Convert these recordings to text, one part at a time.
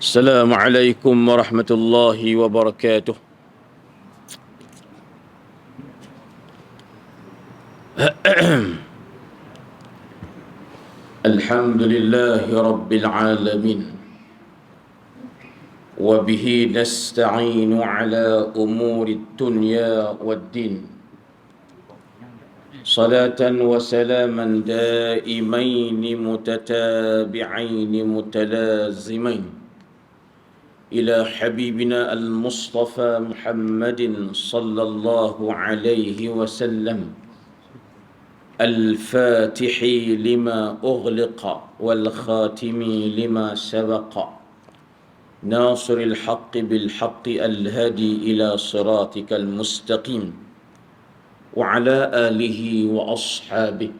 السلام عليكم ورحمة الله وبركاته. الحمد لله رب العالمين، وبه نستعين على أمور الدنيا والدين، صلاة وسلاما دائمين متتابعين متلازمين إلى حبيبنا المصطفى محمد صلى الله عليه وسلم، الفاتح لما أغلق والخاتم لما سبق، ناصر الحق بالحق الهادي إلى صراطك المستقيم، وعلى آله وأصحابه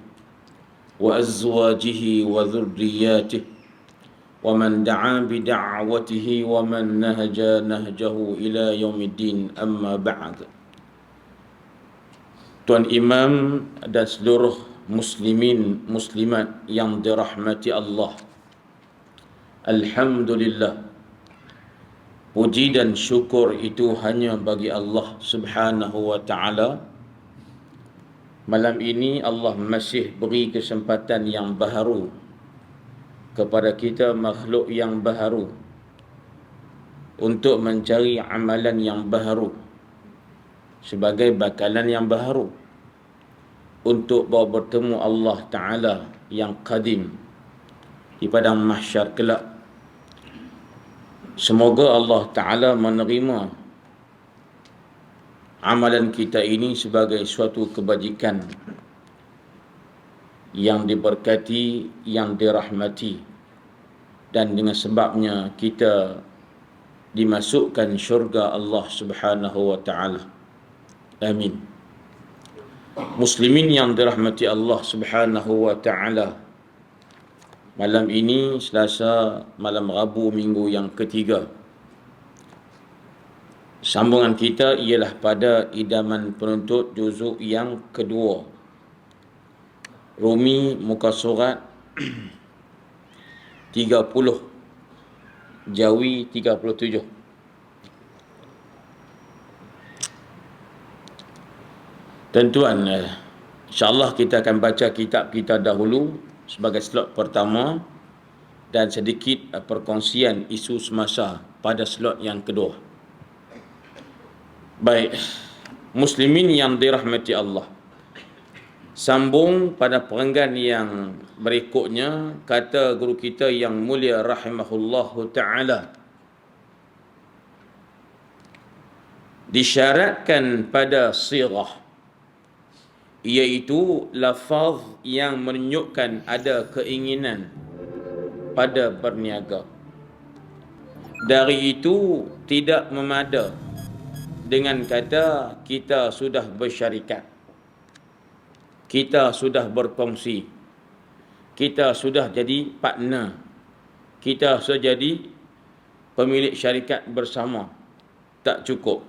وأزواجه وذرياته ومن دعا بدعوته ومن نهج نهجه إلى يوم الدين. أما بعد. Tuan Imam dan seluruh muslimin muslimat yang dirahmati Allah, Alhamdulillah, puji dan syukur itu hanya bagi Allah Subhanahu wa ta'ala. Malam ini Allah masih beri kesempatan yang baharu kepada kita, makhluk yang baharu, untuk mencari amalan yang baharu sebagai bakalan yang baharu untuk bawa bertemu Allah Ta'ala yang qadim di padang mahsyar kelak. Semoga Allah Ta'ala menerima amalan kita ini sebagai suatu kebajikan yang diberkati, yang dirahmati, dan dengan sebabnya kita dimasukkan syurga Allah Subhanahu wa ta'ala. Amin. Muslimin yang dirahmati Allah Subhanahu wa ta'ala, malam ini Selasa, malam Rabu minggu yang ketiga. Sambungan kita ialah pada idaman penuntut juzuk yang kedua, Rumi muka surat 30, Jawi 37. Tuan-tuan, insyaAllah kita akan baca kitab kita dahulu sebagai slot pertama dan sedikit perkongsian isu semasa pada slot yang kedua. Baik, muslimin yang dirahmati Allah, sambung pada perenggan yang berikutnya, kata guru kita yang mulia rahimahullahu ta'ala, disyaratkan pada sirah, iaitu lafaz yang menunjukkan ada keinginan pada berniaga. Dari itu tidak memada dengan kata kita sudah bersyarikat, kita sudah berkongsi, kita sudah jadi partner, kita sudah jadi pemilik syarikat bersama. Tak cukup.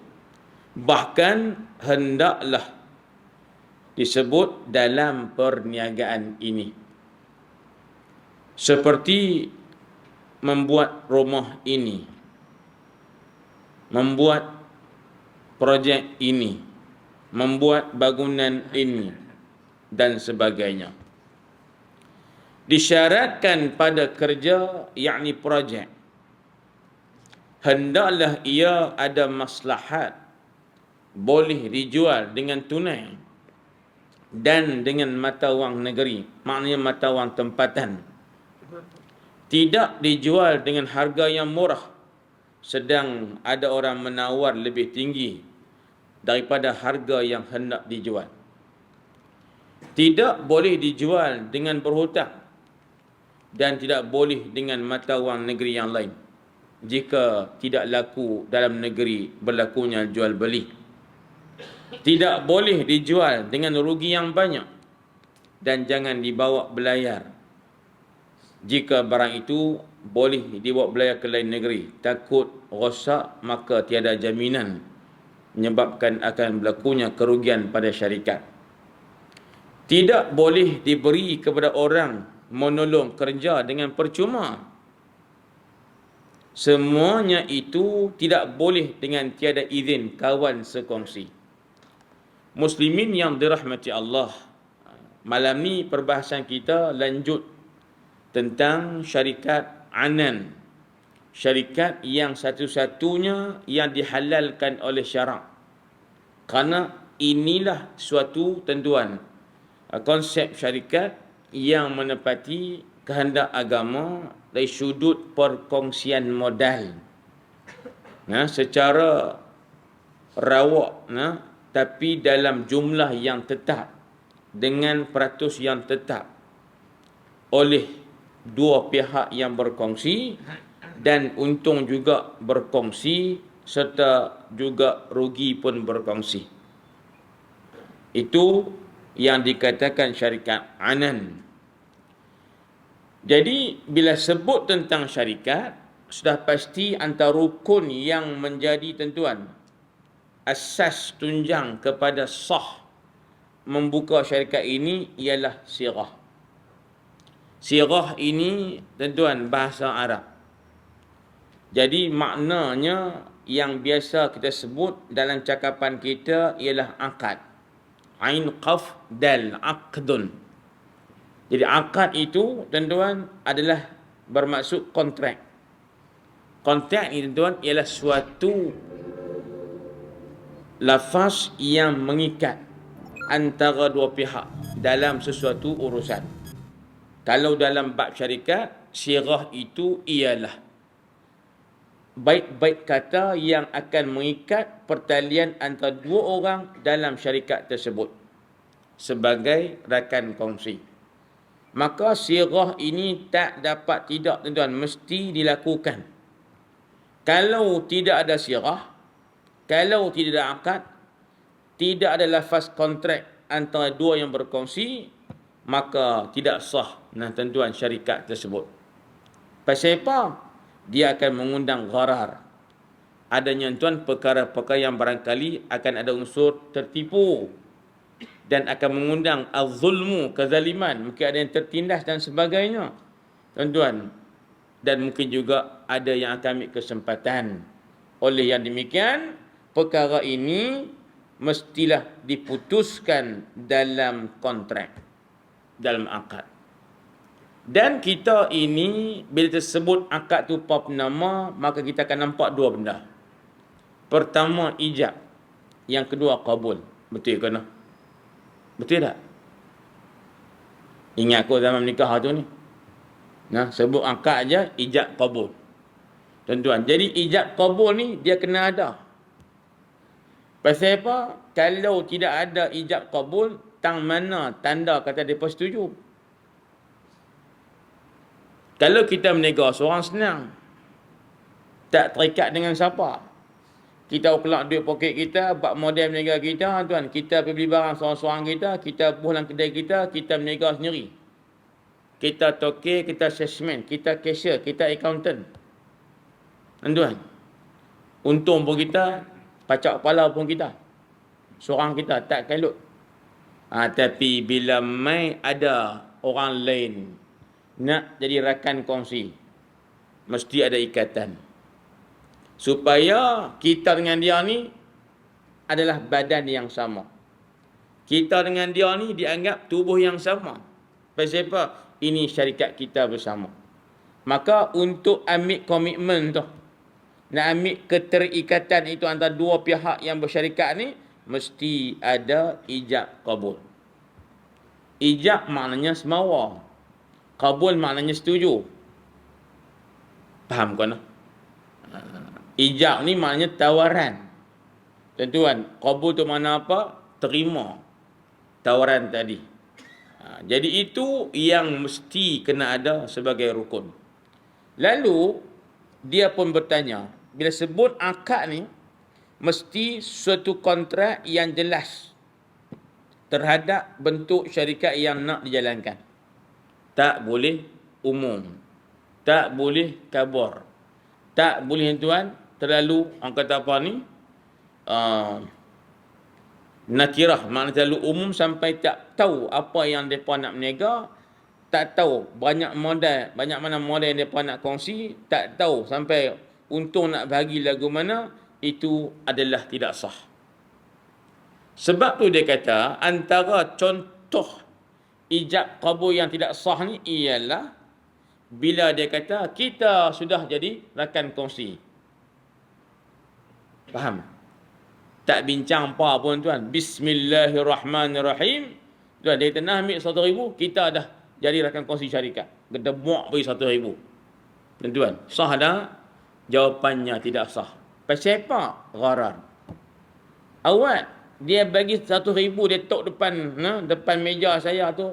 Bahkan hendaklah disebut dalam perniagaan ini seperti membuat rumah ini, membuat projek ini, membuat bangunan ini, dan sebagainya. Disyaratkan pada kerja, yakni projek, hendaklah ia ada maslahat, boleh dijual dengan tunai dan dengan mata wang negeri, maknanya mata wang tempatan. Tidak dijual dengan harga yang murah, sedang ada orang menawar lebih tinggi daripada harga yang hendak dijual. Tidak boleh dijual dengan berhutang dan tidak boleh dengan mata wang negeri yang lain jika tidak laku dalam negeri berlakunya jual beli. Tidak boleh dijual dengan rugi yang banyak dan jangan dibawa belayar. Jika barang itu boleh dibawa belayar ke lain negeri, takut rosak, maka tiada jaminan menyebabkan akan berlakunya kerugian pada syarikat. Tidak boleh diberi kepada orang menolong kerja dengan percuma, Semuanya itu tidak boleh dengan tiada izin kawan sekongsi. Muslimin yang dirahmati Allah, malam ni perbahasan kita lanjut tentang syarikat Anan. Syarikat yang satu-satunya yang dihalalkan oleh syarak. Kerana inilah suatu tentuan. Konsep syarikat yang menepati kehendak agama dari sudut perkongsian modal. Secara rawak, tapi dalam jumlah yang tetap, dengan peratus yang tetap oleh dua pihak yang berkongsi, dan untung juga berkongsi serta juga rugi pun berkongsi. Itu yang dikatakan syarikat Anan. Jadi bila sebut tentang syarikat, sudah pasti antara rukun yang menjadi tentuan, asas tunjang kepada sah membuka syarikat ini ialah sirah. Sirah ini tentuan bahasa Arab. Jadi maknanya yang biasa kita sebut dalam cakapan kita ialah akad. Ain qaf dal, aqdun. Jadi akad itu tentuan adalah bermaksud kontrak. Kontrak ini tentuan ialah suatu lafaz yang mengikat antara dua pihak dalam sesuatu urusan. Kalau dalam bab syarikat, sirah itu ialah baik-baik kata yang akan mengikat pertalian antara dua orang dalam syarikat tersebut sebagai rakan kongsi. Maka sirah ini tak dapat tidak tuan-tuan, mesti dilakukan. Kalau tidak ada sirah, kalau tidak ada akad, tidak ada lafaz kontrak antara dua yang berkongsi, maka tidak sah tuan-tuan syarikat tersebut. Pasal apa? Dia akan mengundang gharar. Adanya tuan perkara-perkara yang barangkali akan ada unsur tertipu dan akan mengundang az-zulmu, kezaliman, mungkin ada yang tertindas dan sebagainya. Tuan-tuan, dan mungkin juga ada yang akan ambil kesempatan. Oleh yang demikian, perkara ini mestilah diputuskan dalam kontrak, dalam akad. Dan kita ini bila tersebut akad tu apa nama, maka kita akan nampak dua benda. Pertama ijab, yang kedua qabul. Betul ke tak? Betul tak? Ingat aku zaman nikah tu ni. Sebut akad aja, ijab qabul. Tuan-tuan, jadi ijab qabul ni dia kena ada. Pasal apa? Kalau tidak ada ijab qabul, tang mana tanda kata mereka setuju? Kalau kita berniaga seorang senang, tak terikat dengan siapa. Kita kelak duit poket kita, buat model berniaga kita, tuan, kita pergi beli barang seorang-seorang kita pulang kedai kita berniaga sendiri. Kita toke, kita salesman, kita cashier, kita accountant. Tuan, untung pun kita, pacak kepala pun kita. Seorang kita, tak kalut. Tapi bila mai ada orang lain nak jadi rakan kongsi, mesti ada ikatan. Supaya kita dengan dia ni adalah badan yang sama. Kita dengan dia ni dianggap tubuh yang sama. Pasal apa? Ini syarikat kita bersama. Maka untuk ambil komitmen tu, nak ambil keterikatan itu antara dua pihak yang bersyarikat ni, mesti ada ijab qabul. Ijab maknanya semawa. Qabul maknanya setuju. Faham kan? Ijab ni maknanya tawaran. Tuan-tuan, qabul tu makna apa? Terima tawaran tadi. Jadi itu yang mesti kena ada sebagai rukun. Lalu dia pun bertanya, bila sebut akad ni, mesti suatu kontrak yang jelas terhadap bentuk syarikat yang nak dijalankan. Tak boleh umum. Tak boleh kabur. Tak boleh tuan terlalu, orang kata apa ni, nakirah, maknanya terlalu umum sampai tak tahu apa yang mereka nak berniaga, tak tahu banyak modal, banyak mana modal yang mereka nak kongsi, tak tahu sampai untung nak bagi lagu mana, itu adalah tidak sah. Sebab tu dia kata, antara contoh ijab kabul yang tidak sah ni ialah bila dia kata kita sudah jadi rakan kongsi. Faham? Tak bincang apa pun tuan. Bismillahirrahmanirrahim. Tuan, dia kata nak ambil 1,000, kita dah jadi rakan kongsi syarikat. Gedebuk bagi 1,000. Tuan, sah tak? Jawapannya tidak sah. Pasal apa? Gharar. Awak, dia bagi 1,000, dia tok depan meja saya tu.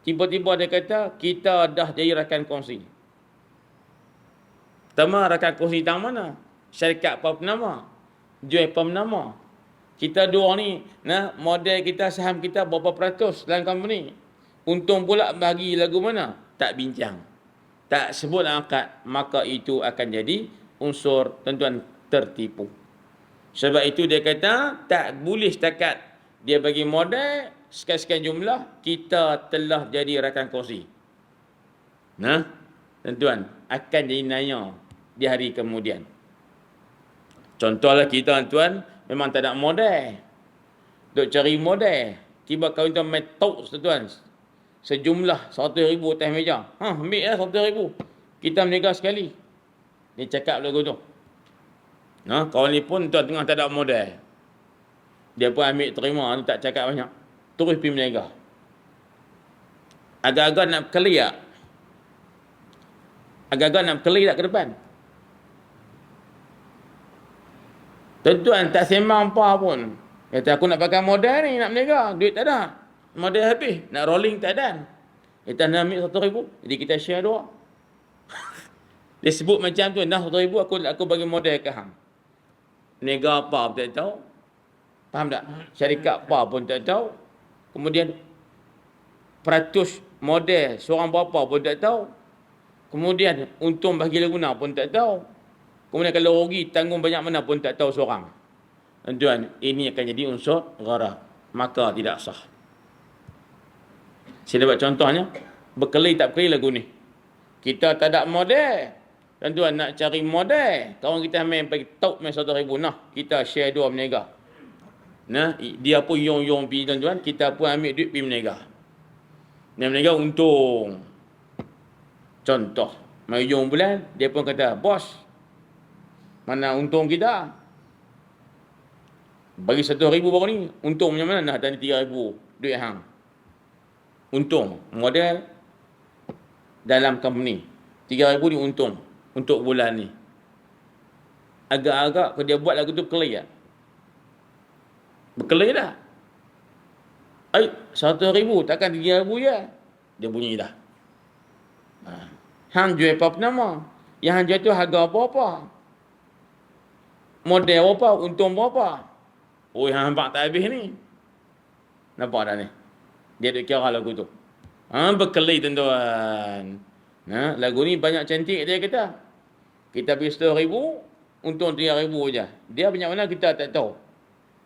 Tiba-tiba dia kata, kita dah jadi rakan kongsi. Pertama, rakan kongsi tang mana? Syarikat apa nama? Jual apa nama? Kita dua ni, model kita, saham kita berapa peratus dalam company. Untung pula bagi lagu mana? Tak bincang. Tak sebut akad, maka itu akan jadi unsur tuan-tuan tertipu. Sebab itu dia kata, tak boleh setakat dia bagi model, sekian-sekian jumlah, kita telah jadi rakan kongsi. Tuan-tuan, akan jadi naya di hari kemudian. Contohlah kita tuan, memang tak ada modal. Duk cari modal. Tiba kau tuan main tok tuan. Sejumlah 100,000 atas meja. Ambil lah 100,000. Kita meniaga sekali. Dia cakap lagu tu. Kawan ni pun tuan tengah tak ada modal. Dia pun ambil terima, tak cakap banyak. Terus pergi meniaga. Agak-agak nak berkeliak. Agak-agak nak berkeliak ke depan. Tuan-tuan tak sembang apa pun. Kata aku nak pakai modal ni, nak meniaga. Duit tak ada. Modal habis. Nak rolling tak ada. Kita nak ambil 100,000. Jadi kita share dua. Dia sebut macam tu. Nah 100,000 aku bagi modal ke hang. Meniaga apa pun tak tahu. Faham tak? Syarikat apa pun tak tahu. Kemudian peratus modal seorang berapa pun tak tahu. Kemudian untung bagi guna pun tak tahu. Kemudian kalau rugi tanggung banyak mana pun tak tahu seorang. Tuan, ini akan jadi unsur gharar. Maka tidak sah. Saya dapat contohnya. Berkeli tak berkeli lagu ni. Kita tak ada modal. Tuan, nak cari modal. Kawan kita main pergi tok main 100,000. Kita share dua meniaga. Dia pun yong-yong pergi tuan-tuan. Kita pun ambil duit pergi meniaga. Meniaga untung. Contoh. Mai hujung bulan, dia pun kata, bos, mana untung kita? Bagi 100,000 baru ni. Untung macam mana? Nak tanya 3,000 duit hang. Untung. Modal dalam company. 3,000 ni untung. Untuk bulan ni. Agak-agak kalau dia buat lagu tu berkeli tak? Berkeli dah. 100,000 takkan 3,000 je. Dia bunyi dah. Hang jual apa nama? Yang hang jual tu harga apa-apa? Model apa? Untung berapa? Oh, yang nampak tak habis ni. Nampak tak ni? Dia duk kira lagu tu. Berkeli tuan-tuan. Lagu ni banyak cantik dia kata. Kita bagi 100,000, untung 3,000 je. Dia banyak mana kita tak tahu.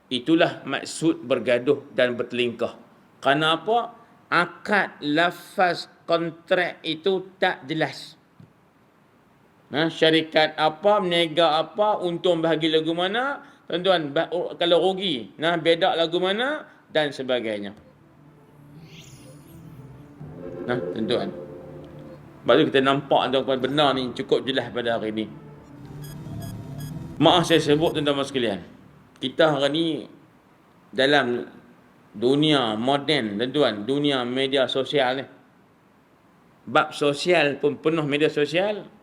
Itulah maksud bergaduh dan bertelingkah. Kerana apa? Akad lafaz kontrak itu tak jelas. Syarikat apa, meniaga apa, untung bahagi lagu mana, tuan-tuan, kalau rugi, bedak lagu mana, dan sebagainya. Tuan-tuan. Sebab tu kita nampak tuan-tuan benar ni cukup jelas pada hari ni. Maaf saya sebut tuan-tuan sekalian. Kita hari ni dalam dunia moden, tuan-tuan, dunia media sosial ni. Bab sosial pun penuh media sosial.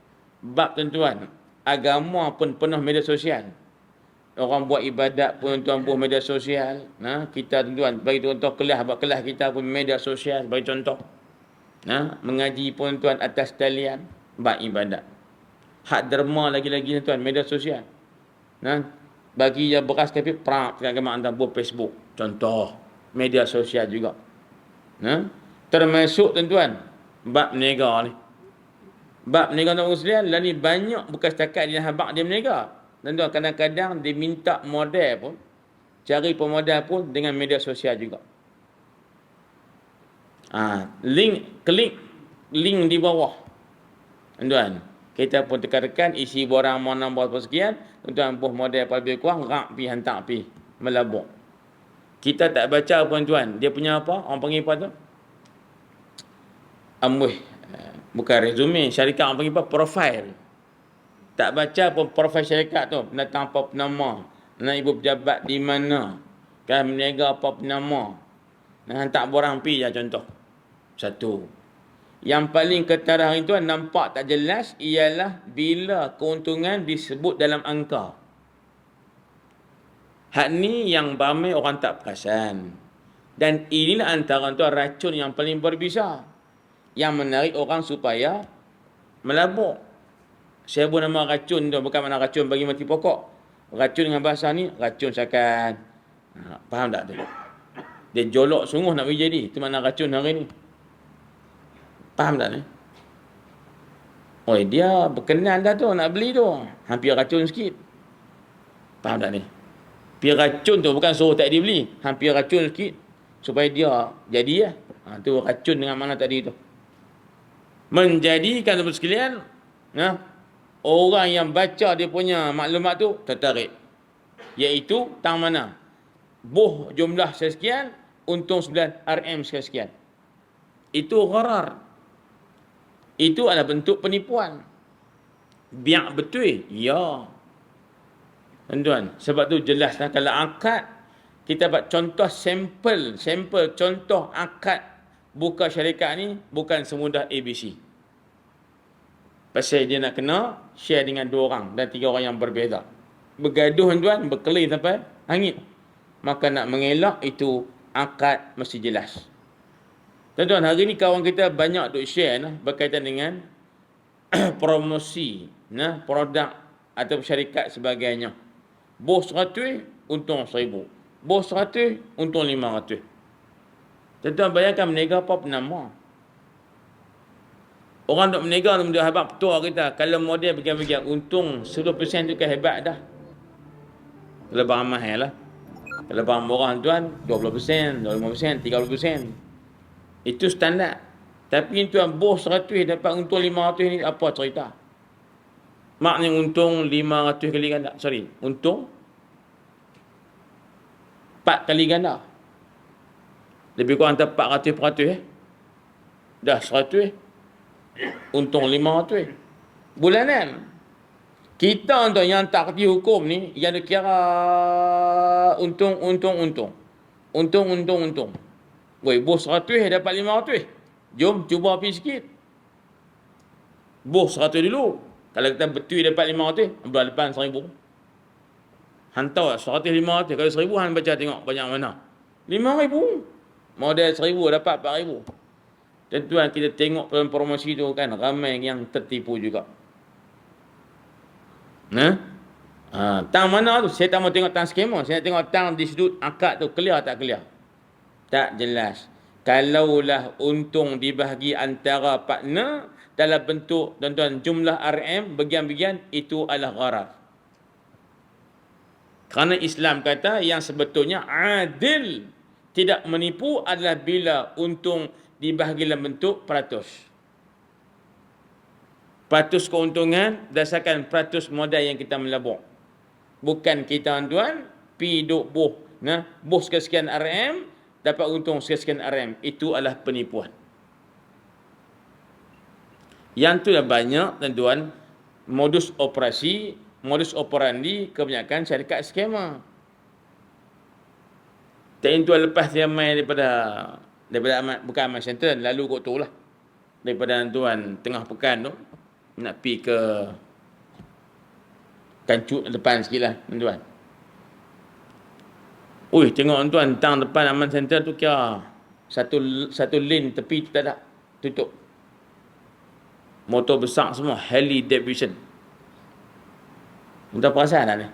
Bab tuan-tuan, agama pun penuh media sosial. Orang buat ibadat pun tuan buat media sosial. Kita tuan-tuan bagi contoh kelas, buat kelas kita pun media sosial bagi contoh. Mengaji pun tuan atas talian, buat ibadat. Hak derma lagi-lagi tuan media sosial. Bagi je beras tapi prak kat mak anda buat Facebook. Contoh media sosial juga. Termasuk tuan-tuan bab meniaga ni. Bab meniaga tuan sekalian, lah ni banyak bukan setakat dia habaq dia meniaga. Tuan-tuan kadang-kadang dia minta modal pun, cari pemodal pun dengan media sosial juga. Klik link di bawah. Tuan-tuan, Kita pun tekan-tekan isi borang mau nombor sekian, tuan buh model lebih kurang rak pi hantar pi melabuk. Kita tak baca tuan, dia punya apa? Orang panggil apa tu? Bukan resume, syarikat orang panggil apa? Profile. Tak baca pun profil syarikat tu, pendatang apa penama, nak ibu pejabat di mana, kan meniaga apa penama. Nak hantar borang pi je contoh. Satu. Yang paling ketara itu nampak tak jelas ialah bila keuntungan disebut dalam angka. Hak ni yang ramai orang tak perasan. Dan inilah antara tu racun yang paling berbisa. Yang menarik orang supaya melabuk. Saya pun nama racun tu bukan mana racun bagi mati pokok. Racun dengan bahasa ni racun sakan. Faham tak tu? Dia jolok sungguh nak pergi jadi. Itu makna racun hari ni. Faham tak ni? Oh, dia berkenan dah tu nak beli tu. Hampir racun sikit. Faham tak ni? Hampir racun tu bukan suruh tak dibeli. Hampir racun sikit. Supaya dia jadi lah. Tu racun dengan mana tadi tu. Menjadikan teman sekalian, orang yang baca dia punya maklumat tu tertarik. Iaitu tang mana? Buh jumlah sekian, untung 9 RM sekian. Itu gharar. Itu adalah bentuk penipuan. Biak betul. Ya. Tuan-tuan, sebab tu jelaslah kalau akad, kita buat contoh sampel contoh akad buka syarikat ni bukan semudah ABC. Pasal dia nak kena share dengan 2 orang dan 3 orang yang berbeza. Bergaduh tuan, berkelahi sampai hangit. Maka nak mengelak itu akad mesti jelas. Tuan-tuan, hari ni kawan kita banyak duk share berkaitan dengan promosi produk atau syarikat sebagainya. Bos 100, untung 1000. Bos 100, untung 500. Tuan-tuan bayangkan meniaga apa penama. Orang duk meniaga tu hebat petua kita. Kalau model bagian-bagian untung 10% tu kan hebat dah. Kalau barang mahal lah. Kalau barang murah tuan 20%, 25%, 30%. Itu standard. Tapi tuan bos 100 dapat untung 500 ni apa cerita? Maknanya untung 500 kali ganda. Untung 4 kali ganda. Lebih kurang antara 400%. Dah 100. Untung 500. Bulanan. Kita tuan yang tak kerti hukum ni, yang dia kira untung. Woi, bos 100 dapat 500. Jom cuba pergi sikit. Bos 100 dulu. Kalau kita betul dapat 500, bulan depan 1000. Hantar 100 500. Kalau 1000 han baca tengok banyak mana. 5000. Model 1000 dapat 4000. Tuan-tuan, kita tengok dalam promosi tu kan ramai yang tertipu juga. Tang mana tu? Saya tak mau tengok tang skema. Saya nak tengok tang di sudut akad tu clear tak clear. Tak jelas. Kalaulah untung dibahagi antara partner dalam bentuk tuan-tuan jumlah RM bagian-bagian, itu adalah gharar. Kerana Islam kata yang sebetulnya adil, tidak menipu adalah bila untung dibahagi dalam bentuk peratus. Peratus keuntungan berdasarkan peratus modal yang kita melabur. Bukan kita tuan pi duk buh sekian RM dapat untung sekian RM. Itu adalah penipuan. Yang tu dah banyak tuan-tuan modus operandi kebanyakan syarikat skema. Tak tuan lepas dia main daripada bukan Amal Center, lalu kot tu lah. Daripada tuan tengah pekan tu nak pi ke Kancut depan sikit lah tuan. Ui, tengok tuan tang depan Amal Center tu kira satu lane tepi tak ada, tutup. Motor besar semua, Harley Davidson. Tuan perasan tak ni?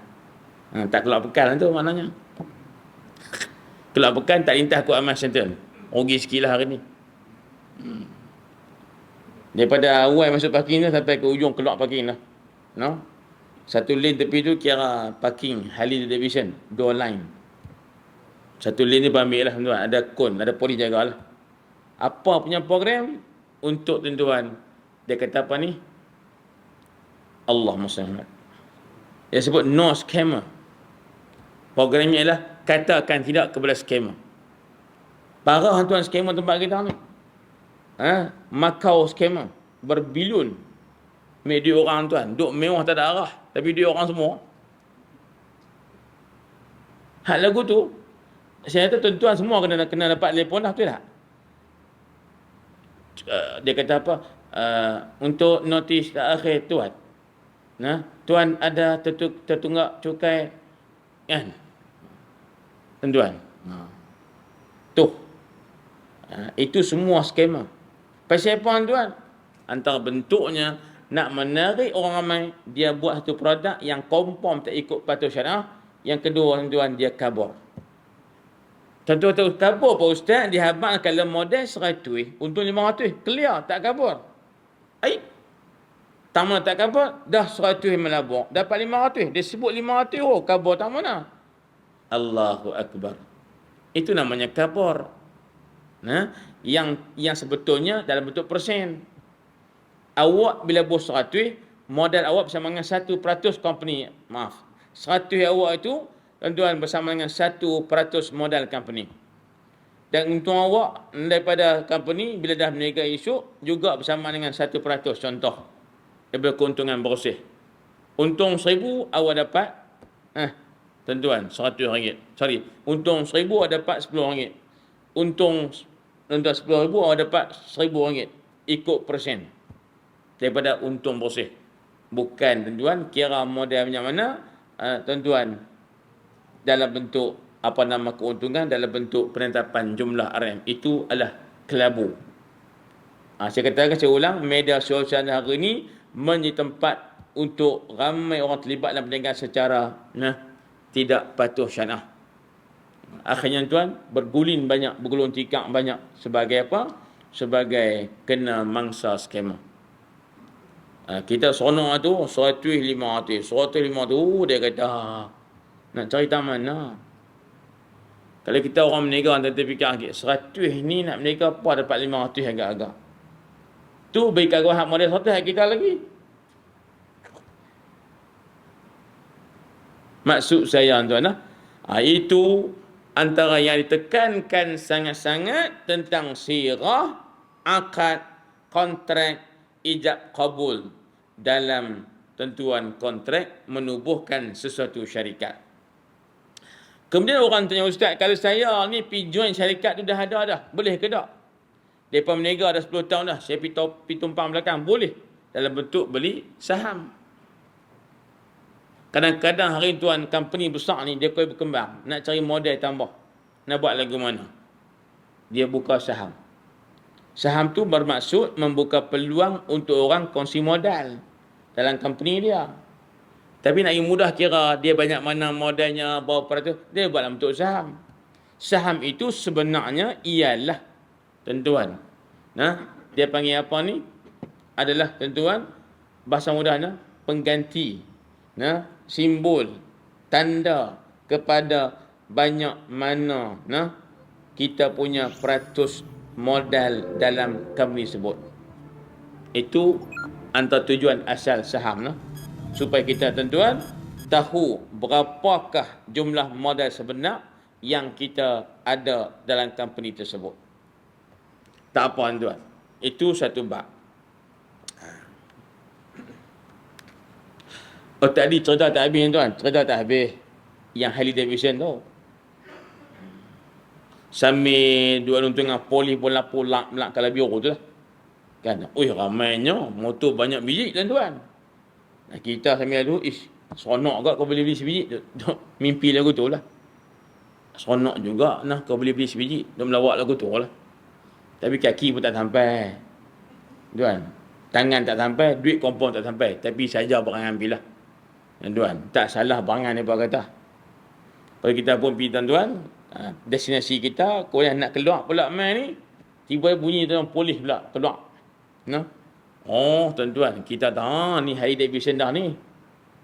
Tak keluar pekan tu maknanya. Keluar pekan tak lintas ke Amal Center. Rugi sikit lah hari ni. Daripada awal masuk parking tu sampai ke ujung keluar parking lah. Satu lane tepi tu kira parking Harley Davidson, door line. Satu lane ni ambil lah tuan. Ada kon, ada polis jaga lah. Apa punya program? Untuk tuan-tuan, dia kata apa ni? Allahumma salli Muhammad. Dia sebut no scammer. Programnya ialah katakan tidak kepada scammer. Parah tuan scammer tempat kita ni. Macau scammer. Berbilion. Duit orang tuan. Duk mewah tak ada arah. Tapi duit orang semua. Hak lagu tu, saya kata tuan-tuan semua kena dapat telefon dah, betul tak? Dia kata apa? Untuk notis akhir tuan. Tuan ada tertunggak cukai kan? Tuan. Tuh. Itu semua skema. Pasal apa tuan? Antara bentuknya nak menarik orang ramai, dia buat satu produk yang confirm tak ikut patuh syariah. Yang kedua tuan, dia kabur. Tuan-tuan tahu kabur Pak Ustaz, dia habaq kalau model 100, untung 500, clear tak kabur. Tak mana tak kabur, dah 100 melabur, dapat 500. Dia sebut 500, kabur tak mana. Allahu Akbar. Itu namanya kabur. Yang sebetulnya dalam bentuk persen. Awak bila bos 100, modal awak bersama dengan 1% company. Maaf. 100 awak itu, tuan-tuan, bersama dengan 1% modal company. Dan untung awak daripada company, bila dah berniaga esok, juga bersama dengan 1%. Contoh. Daripada keuntungan bersih. Untung 1,000, awak dapat, tuan-tuan, RM100. Sorry. Untung 1,000, awak dapat RM10. Untung, tuan-tuan, RM10,000, awak dapat RM1,000. Ikut persen. Daripada untung bersih. Bukan, tuan-tuan, kira modal macam mana, tuan-tuan, dalam bentuk keuntungan, dalam bentuk penetapan jumlah RM. Itu adalah kelabu. Saya katakan, saya ulang, media sosial hari ini menjadi tempat untuk ramai orang terlibat dalam perniagaan secara tidak patuh syariah. Akhirnya tuan, bergulung tikar banyak. Sebagai apa? Sebagai kena mangsa skema. Kita seronok tu 100-500. 100-500, dia kata nak cari taman lah. Kalau kita orang berniaga, kita fikir 100 ni nak berniaga apa dapat 500 agak-agak. Tu bagi kagak hak model 100 hak kita lagi. Maksud saya tuan, itu antara yang ditekankan sangat-sangat tentang sirah, akad, kontrak, ijab kabul dalam tentuan kontrak menubuhkan sesuatu syarikat. Kemudian orang tanya, Ustaz, kalau saya ni pergi join syarikat tu dah ada dah, boleh ke tak? Mereka berniaga dah 10 tahun dah, saya pergi tumpang belakang, boleh. Dalam bentuk beli saham. Kadang-kadang hari tuan, company besar ni, dia kau berkembang, nak cari model tambah. Nak buat lagu mana? Dia buka saham. Saham tu bermaksud membuka peluang untuk orang kongsi modal dalam company dia. Tapi nak mudah kira dia banyak mana modelnya, berapa peratus, dia buat dalam bentuk saham. Saham itu sebenarnya ialah, tentuan, dia panggil apa ni? Adalah, tentuan, bahasa mudahnya, pengganti, simbol, tanda kepada banyak mana kita punya peratus modal dalam company sebut. Itu antara tujuan asal saham, supaya kita, tentuan, tahu berapakah jumlah modal sebenar yang kita ada dalam company tersebut. Tak apa tuan. Itu satu bab. Tadi cerita tak habis tuan. Cerita tak habis. Yang Harley Davidson tu. Sambil dua orang tengah polis pun lapor melak kalau biru tu lah. Kan? Ramainya. Motor banyak biji tuan-tuan. Kita sambil tu, seronok kot kau boleh beli sebiji. Mimpi lagu tu lah. Seronok juga kau boleh beli sebiji. Dia melawak lagu tu lah. Tapi kaki pun tak sampai. Tuan. Tangan tak sampai, duit kompon tak sampai. Tapi saja barang ambil lah. Tuan. Tak salah barangan ni apa kata. Kalau kita pun pergi tuan-tuan, destinasi kita, kau yang nak keluar pula main ni, tiba bunyi tuan polis pula keluar. Tuan-tuan, kita tahu ni Harley Davidson dah ni.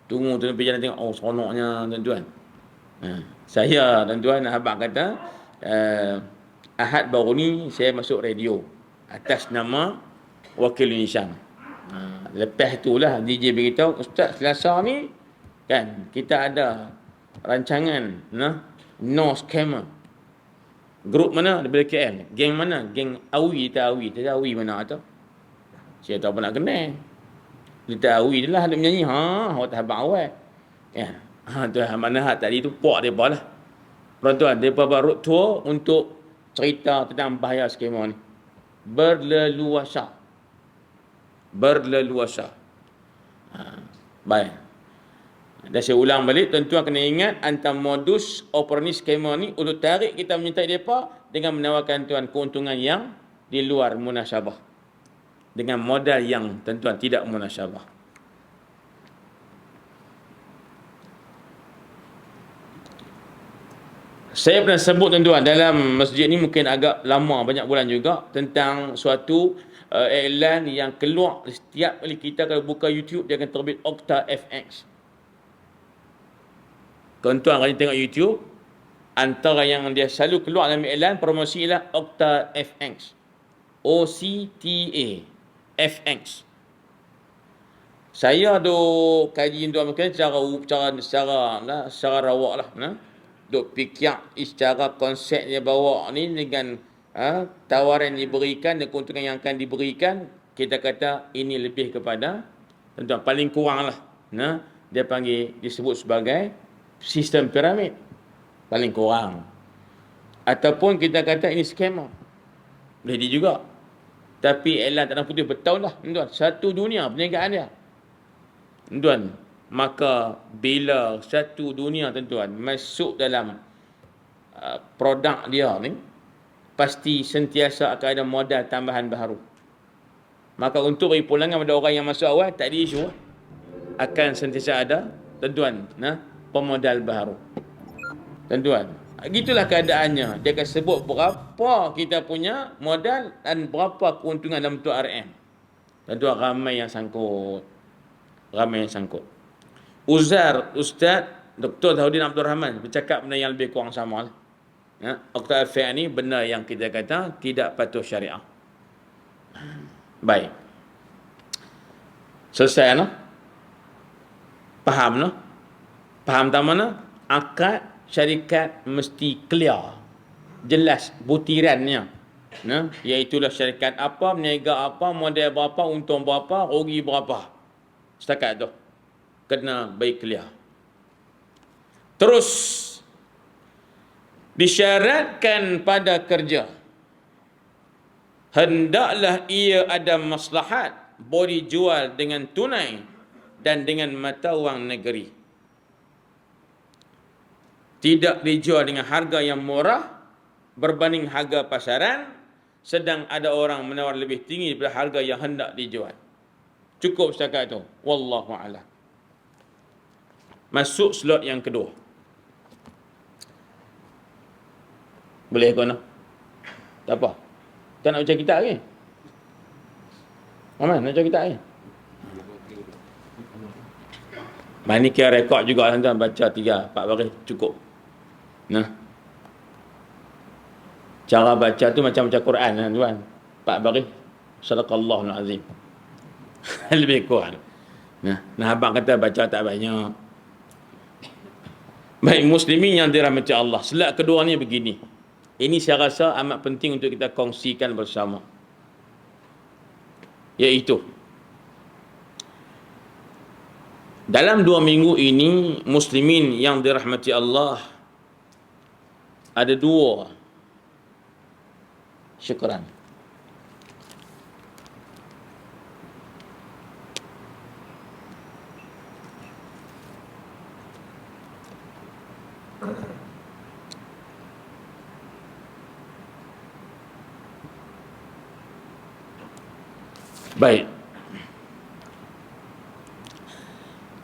Tunggu tuan pergi jalan tengok, seronoknya tuan-tuan. Saya tuan-tuan habaq kata, Ahad baru ni saya masuk radio atas nama Wakil Indonesia. Lepas itulah DJ beritahu, Ustaz Selasa ni kan kita ada rancangan no scammer. Grup mana daripada KL? Geng mana? Geng Awi tak Awi. Tak Awi mana tu? Saya tahu apa nak kenal. Dia Awi dia lah ada menyanyi. Awak tak habang awal. Ya. Tu mana hak tadi tu puak depa lah. Tuan-tuan, depa buat road tour untuk cerita tentang bahaya skema ni. Berleluasa. Baik. Dan saya ulang balik, tuan-tuan kena ingat antara modus operandi skema ni untuk tarik kita menyertai mereka dengan menawarkan tuan keuntungan yang di luar munasabah. Dengan modal yang tuan-tuan tidak munasabah. Saya pernah sebut tuan-tuan dalam masjid ni mungkin agak lama, banyak bulan juga, tentang suatu iklan yang keluar setiap kali kita kalau buka YouTube dia akan terbit Okta FX. Tuan-tuan kalau tengok YouTube, antara yang dia selalu keluar dalam iklan promosi ialah Okta FX. OCTA FX. Saya duk kaji tuan mungkin secara rawak lah. Duk fikir secara konsep dia bawa ni dengan tawaran yang diberikan dan keuntungan yang akan diberikan, kita kata ini lebih kepada tuan-tuan paling kurang lah. Dia disebut sebagai sistem piramid. Paling kurang. Ataupun kita kata ini skema. Boleh dia juga. Tapi iklan tanah putih bertahun lah. Tuan, satu dunia perniagaan dia. Tuan, maka bila satu dunia tuan-tuan masuk dalam produk dia ni, pasti sentiasa akan ada modal tambahan baru. Maka untuk beri pulangan pada orang yang masuk awal, tak ada isu. Akan sentiasa ada tuan-tuan pemodal baru. Tuan-tuan, gitulah keadaannya. Dia akan sebut berapa kita punya modal dan berapa keuntungan dalam bentuk RM. Tuan-tuan, ramai yang sangkut. Ustaz Dr. Zahuddin Abdul Rahman bercakap benda yang lebih kurang sama lah. Okta FX ni benda yang kita kata tidak patuh syariah. Baik. Selesai no? Faham no? Faham tak mana? Akad syarikat mesti clear. Jelas butirannya. Iaitulah syarikat apa, berniaga apa, modal berapa, untung berapa, rugi berapa. Setakat tu. Kena baik clear. Terus disyaratkan pada kerja, hendaklah ia ada maslahat boleh jual dengan tunai dan dengan mata wang negeri. Tidak dijual dengan harga yang murah berbanding harga pasaran, sedang ada orang menawar lebih tinggi daripada harga yang hendak dijual. Cukup setakat itu. Wallahu a'lam. Masuk slot yang kedua. Boleh kau nak? Tak apa. Tak nak baca kitab ke? Aman, nak baca kitab ke? Ni kira rekod juga tuan-tuan, baca 3-4 baris cukup. Cara baca tu macam baca Quran tuan. 4 baris. Sadaqallahul azim. Lebih kurang. Nah abang kata baca tak banyak. Baik muslimin yang dirahmati Allah, slot kedua ni begini. Ini saya rasa amat penting untuk kita kongsikan bersama. Iaitu dalam 2 minggu ini muslimin yang dirahmati Allah ada 2 syukuran. Baik.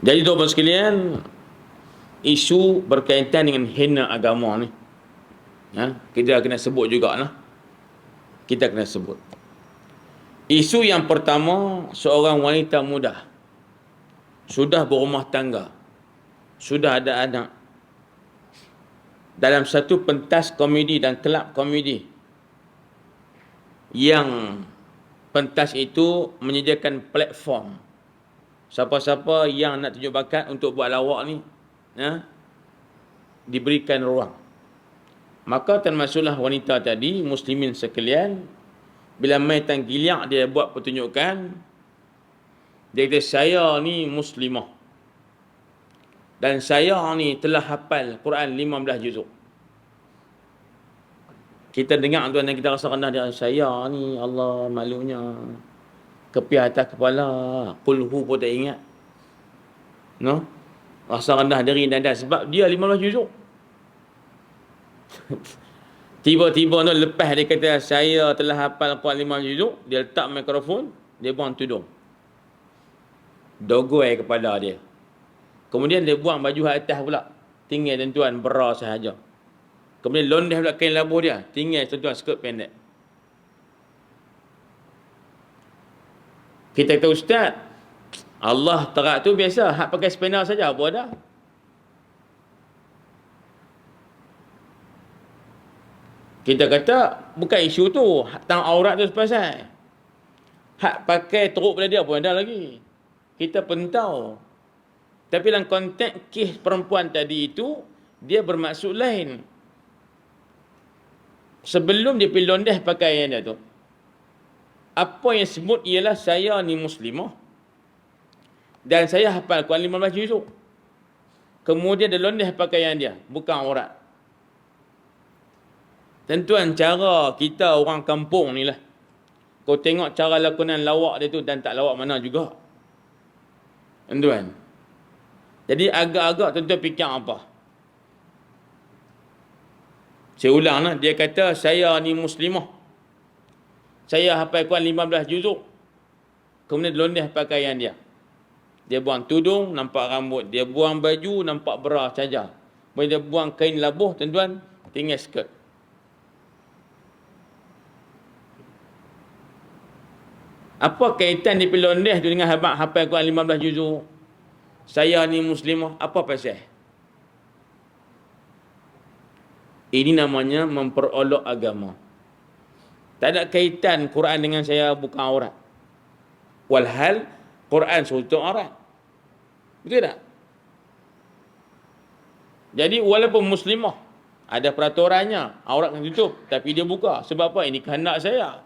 Jadi tuan-tuan sekalian, isu berkaitan dengan hina agama ni, kita kena sebut jugalah. Kita kena sebut. Isu yang pertama, seorang wanita muda sudah berumah tangga, sudah ada anak, dalam satu pentas komedi dan kelab komedi yang pentas itu menyediakan platform. Siapa-siapa yang nak tunjuk bakat untuk buat lawak ni, diberikan ruang. Maka termasuklah wanita tadi, muslimin sekalian, bila mai tanggiliak dia buat pertunjukan, dia kata, saya ni muslimah. Dan saya ni telah hafal Quran 15 juzuk. Kita dengar tuan dan kita rasa rendah dia. Saya ni, Allah malunya. Kepiah atas kepala. Qulhu pun tak ingat. No? Rasa rendah diri dan sebab dia 15 juzuk. Tiba-tiba tu lepas dia kata, saya telah hafal Quran 15 juzuk. Dia letak mikrofon. Dia buang tudung. Dogoi kepala dia. Kemudian dia buang baju atas pula. Tinggal tuan bra sahaja. Kemudian londeh pula kain labuh dia. Tinggal tuan skirt pendek. Kita kata, Ustaz, Allah terak tu biasa. Hak pakai spandal saja. Apa dah? Kita kata, bukan isu tu. Tang aurat tu sepasal. Hak pakai teruk pada dia pun ada lagi. Kita pun tahu. Tapi dalam konteks kes perempuan tadi itu, dia bermaksud lain. Sebelum dia pergi londeh pakaian dia tu, apa yang sebut ialah saya ni muslimah. Dan saya hafal Quran 15 juzuk. Kemudian dia londeh pakaian dia, bukan aurat. Tentuan cara kita orang kampung ni lah. Kau tengok cara lakonan lawak dia tu dan tak lawak mana juga. Tentuan. Jadi agak-agak tuan-tuan fikir apa? Saya ulang lah. Dia kata, saya ni muslimah. Saya hafal Quran 15 juzuk. Kemudian londeh pakaian dia. Dia buang tudung, nampak rambut. Dia buang baju, nampak bra saja. Kemudian dia buang kain labuh, tuan-tuan, tinggal skirt. Apa kaitan dia pergi londeh tu dengan hafal Quran 15 juzuk? Saya ni muslimah, apa pasal? Ini namanya memperolok agama. Tak ada kaitan Quran dengan saya bukan aurat. Walhal Quran suruh tutup aurat. Betul tak? Jadi walaupun muslimah, ada peraturannya, aurat kena tutup, tapi dia buka. Sebab apa? Ini kehendak saya.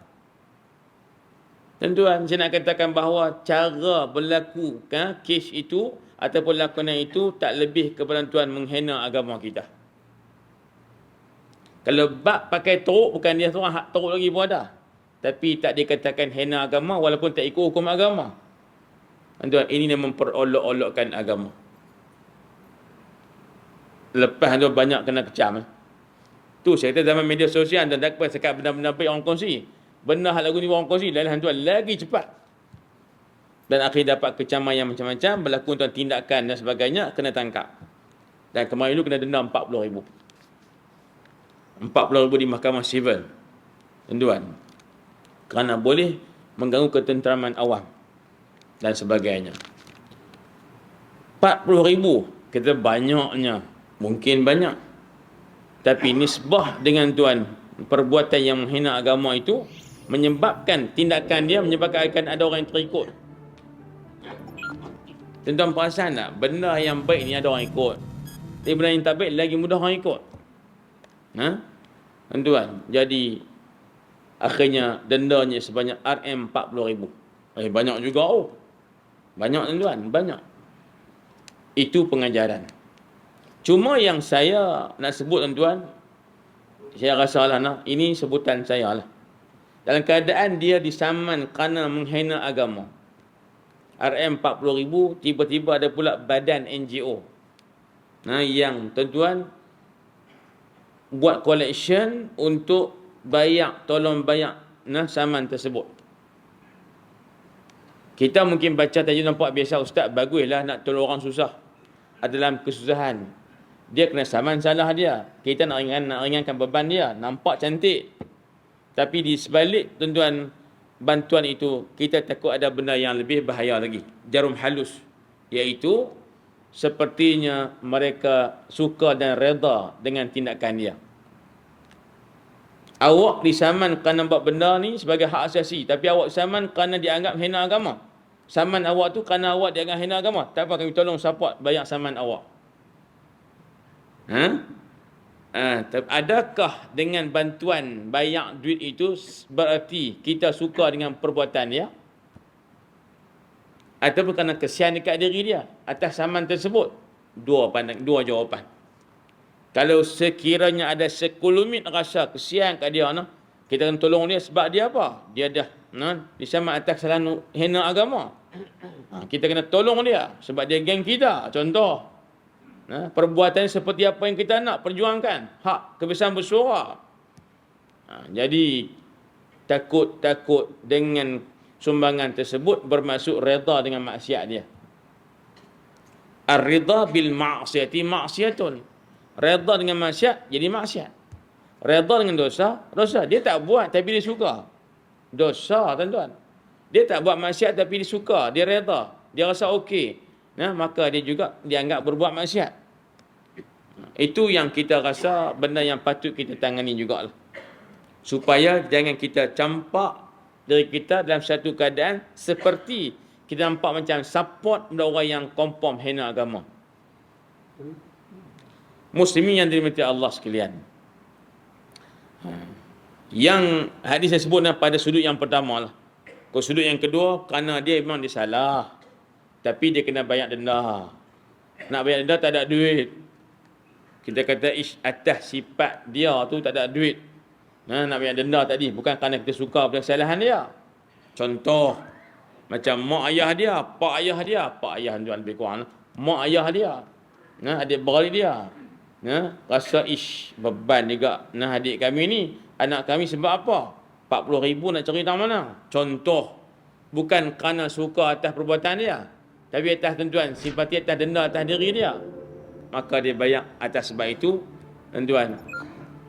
Tuan-tuan, saya nak katakan bahawa cara berlaku kes itu ataupun lakonan itu tak lebih kepada tuan menghina agama kita. Kalau bab pakai teruk, bukan dia seorang hak teruk lagi pun ada. Tapi tak dikatakan hina agama walaupun tak ikut hukum agama. Tuan-tuan, ini yang memperolok-olokkan agama. Lepas tu banyak kena kecam. Tu saya kata zaman media sosial dan tak apa sekat benda-benda baik orang kongsi. Benar hal lagu ni orang kongsi, lain tuan lagi cepat. Dan akhir dapat kecaman yang macam-macam, berlaku tuan tindakan dan sebagainya, kena tangkap. Dan kemarin dulu kena denda 40,000. 40,000 di mahkamah sivil. Tuan-tuan. Kerana boleh mengganggu ketenteraman awam dan sebagainya. 40,000 kita banyaknya, mungkin banyak. Tapi nisbah dengan tuan perbuatan yang menghina agama itu menyebabkan tindakan dia menyebabkan ada orang yang terikut. Tuan-tuan perasan tak? Benda yang baik ni ada orang ikut. Tapi benda yang tak baik lagi mudah orang ikut. Tuan-tuan, jadi akhirnya dendanya sebanyak RM40,000. Banyak juga Banyak tuan-tuan, banyak. Itu pengajaran. Cuma yang saya nak sebut tuan-tuan, saya rasa lah ini sebutan saya lah. Dalam keadaan dia disaman kerana menghina agama. RM40,000, tiba-tiba ada pula badan NGO. Yang tuan-tuan buat collection untuk tolong bayar saman tersebut. Kita mungkin baca tajuk nampak biasa, ustaz baguslah nak tolong orang susah. Dalam kesusahan. Dia kena saman salah dia. Kita nak ringankan beban dia. Nampak cantik. Tapi di sebalik tuan-tuan bantuan itu, kita takut ada benda yang lebih bahaya lagi. Jarum halus. Iaitu sepertinya mereka suka dan reda dengan tindakan dia. Awak disaman kerana buat benda ni sebagai hak asasi, tapi awak saman kerana dianggap hina agama. Saman awak tu kerana awak dianggap hina agama. Tak apa, kami tolong support bayar saman awak. Adakah dengan bantuan bayar duit itu berarti kita suka dengan perbuatan dia? Ataupun kerana kesian dekat diri dia atas saman tersebut? Dua jawapan. Kalau sekiranya ada sekulumit rasa kesian kat dia, kita akan tolong dia sebab dia apa? Dia dah disaman atas kesalahan hina agama. Kita kena tolong dia sebab dia geng kita. Contoh, perbuatan seperti apa yang kita nak perjuangkan, hak kebesaran bersuara. Jadi takut dengan sumbangan tersebut bermaksud reda dengan maksiat dia. Ar-ridha bil ma'siyati ma'siyatun. Reda dengan maksiat jadi maksiat. Reda dengan dosa. Dia tak buat tapi dia suka. Dosa, tuan-tuan. Dia tak buat maksiat tapi dia suka, dia reda, dia rasa okey. Maka dia juga dianggap berbuat maksiat. Itu yang kita rasa benda yang patut kita tangani jugalah. Supaya jangan kita campak diri kita dalam satu keadaan seperti kita nampak macam support benda orang yang kompom hina agama. Muslimin yang dirahmati Allah sekalian. Yang hadis saya sebut pada sudut yang pertama lah. Kalau sudut yang kedua, kerana dia memang dia salah, tapi dia kena bayar denda. Nak bayar denda tak ada duit. Kita kata atas sifat dia tu tak ada duit. Nak bayar denda tadi bukan kerana kita suka pada kesalahan dia. Contoh macam mak ayah dia, pak ayah tuan lebih kurang. Mak ayah dia, adik beradik dia. Rasa beban juga. Adik kami ni, anak kami sebab apa? 40,000 nak cari tak mana? Contoh, bukan kerana suka atas perbuatan dia, tapi atas tuan-tuan, simpati atas denda atas diri dia. Maka dia bayar atas sebab itu, tuan-tuan,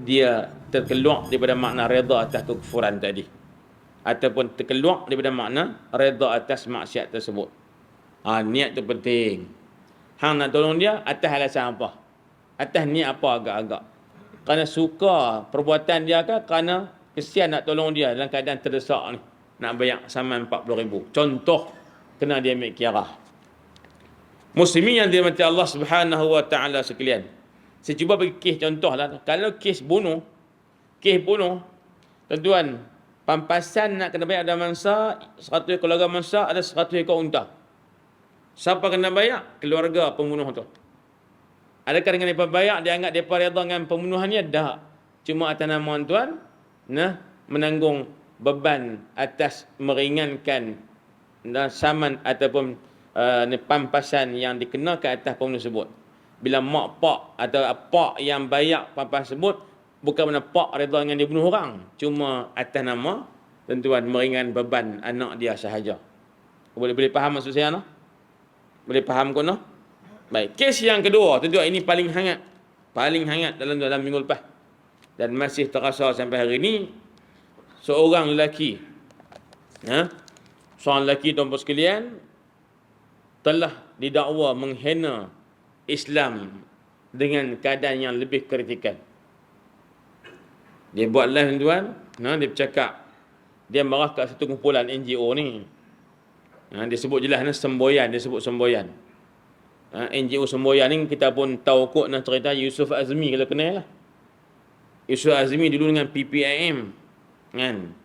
dia terkeluar daripada makna reda atas kekufuran tadi. Ataupun terkeluar daripada makna reda atas maksiat tersebut. Niat tu penting. Hang nak tolong dia atas alasan apa? Atas niat apa agak-agak? Kerana suka perbuatan dia ke kerana kesian nak tolong dia dalam keadaan terdesak ni, nak bayar saman 40,000. Contoh, kena dia ambil kira. Muslimin yang dirahmati Allah Subhanahu wa taala sekalian. Saya cuba bagi kes contoh lah. Kalau kes bunuh, tuan-tuan, pampasan nak kena bayar ada mangsa, 100 ekor keluarga mangsa, ada 100 ekor unta. Siapa kena bayar? Keluarga pembunuh tu. Adakah dengan mereka bayar, dia anggap mereka reda dengan pembunuhannya? Tak. Cuma atas nama tuan, menanggung beban atas meringankan saman ataupun pampasan yang dikenakan atas pembunuh tersebut. Bila mak pak atau pak yang bayar pampasan tersebut, bukan mana pak reda dengan dia bunuh orang. Cuma atas nama, tuan-tuan, meringan beban anak dia sahaja. Boleh faham maksud saya? Boleh faham kau? Baik, kes yang kedua, tentu ini paling hangat dalam minggu lepas dan masih terasa sampai hari ini. Seorang lelaki, tuan-tuan sekalian, telah didakwa menghina Islam dengan keadaan yang lebih kritikal. Dia buat live, tuan, dia bercakap, dia marah kat satu kumpulan NGO ni. Dia sebut jelas semboyan, NGO semboyan ni kita pun tahu kot nak cerita Yusuf Azmi, kalau kenal lah. Yusuf Azmi dulu dengan PPIM kan.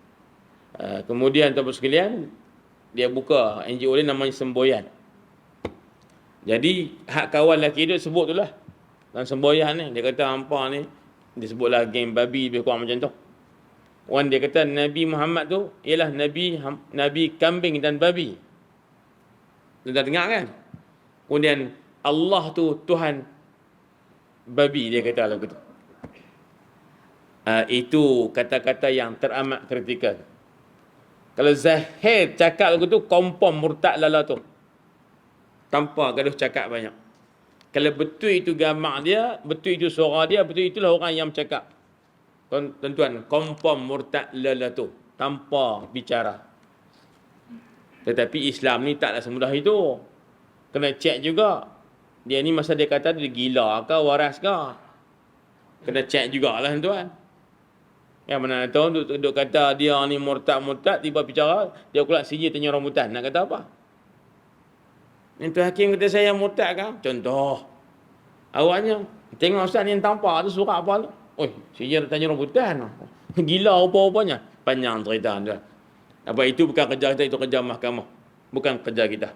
Kemudian tuan-tuan sekalian, dia buka NGO dia namanya Semboyan. Jadi hak kawan lelaki dia sebut tu lah dalam Semboyan ni, dia kata hampa ni, dia sebutlah geng babi lebih kurang macam tu. Dia kata Nabi Muhammad tu ialah Nabi kambing dan babi. Tuan-tuan dengar kan? Kemudian Allah tu Tuhan babi, dia kata lagu tu. Itu kata-kata yang teramat kritikal. Kalau Zahir cakap lagu tu, kompom murtad lala tu, tanpa gaduh cakap banyak. Kalau betul itu gambar dia, betul itu suara dia, betul itulah orang yang bercakap. Tuan-tuan, kompom murtad lala tu, tanpa bicara. Tetapi Islam ni taklah semudah itu. Kena cek juga. Dia ni masa dia kata dia gila ke, waras ke. Kena cek jugalah tuan. Yang mana tahu duk kata dia ni murtad, tiba bicara, dia pula sijil tanya rambutan. Nak kata apa? Itu hakim kata saya murtad kan? Contoh. Awaknya, tengok ustaz ni yang tampak tu surat apa tu? Oi, sijil tanya rambutan. Gila apa-apanya. Panjang cerita tuan. Apa itu bukan kerja kita, itu kerja mahkamah. Bukan kerja kita.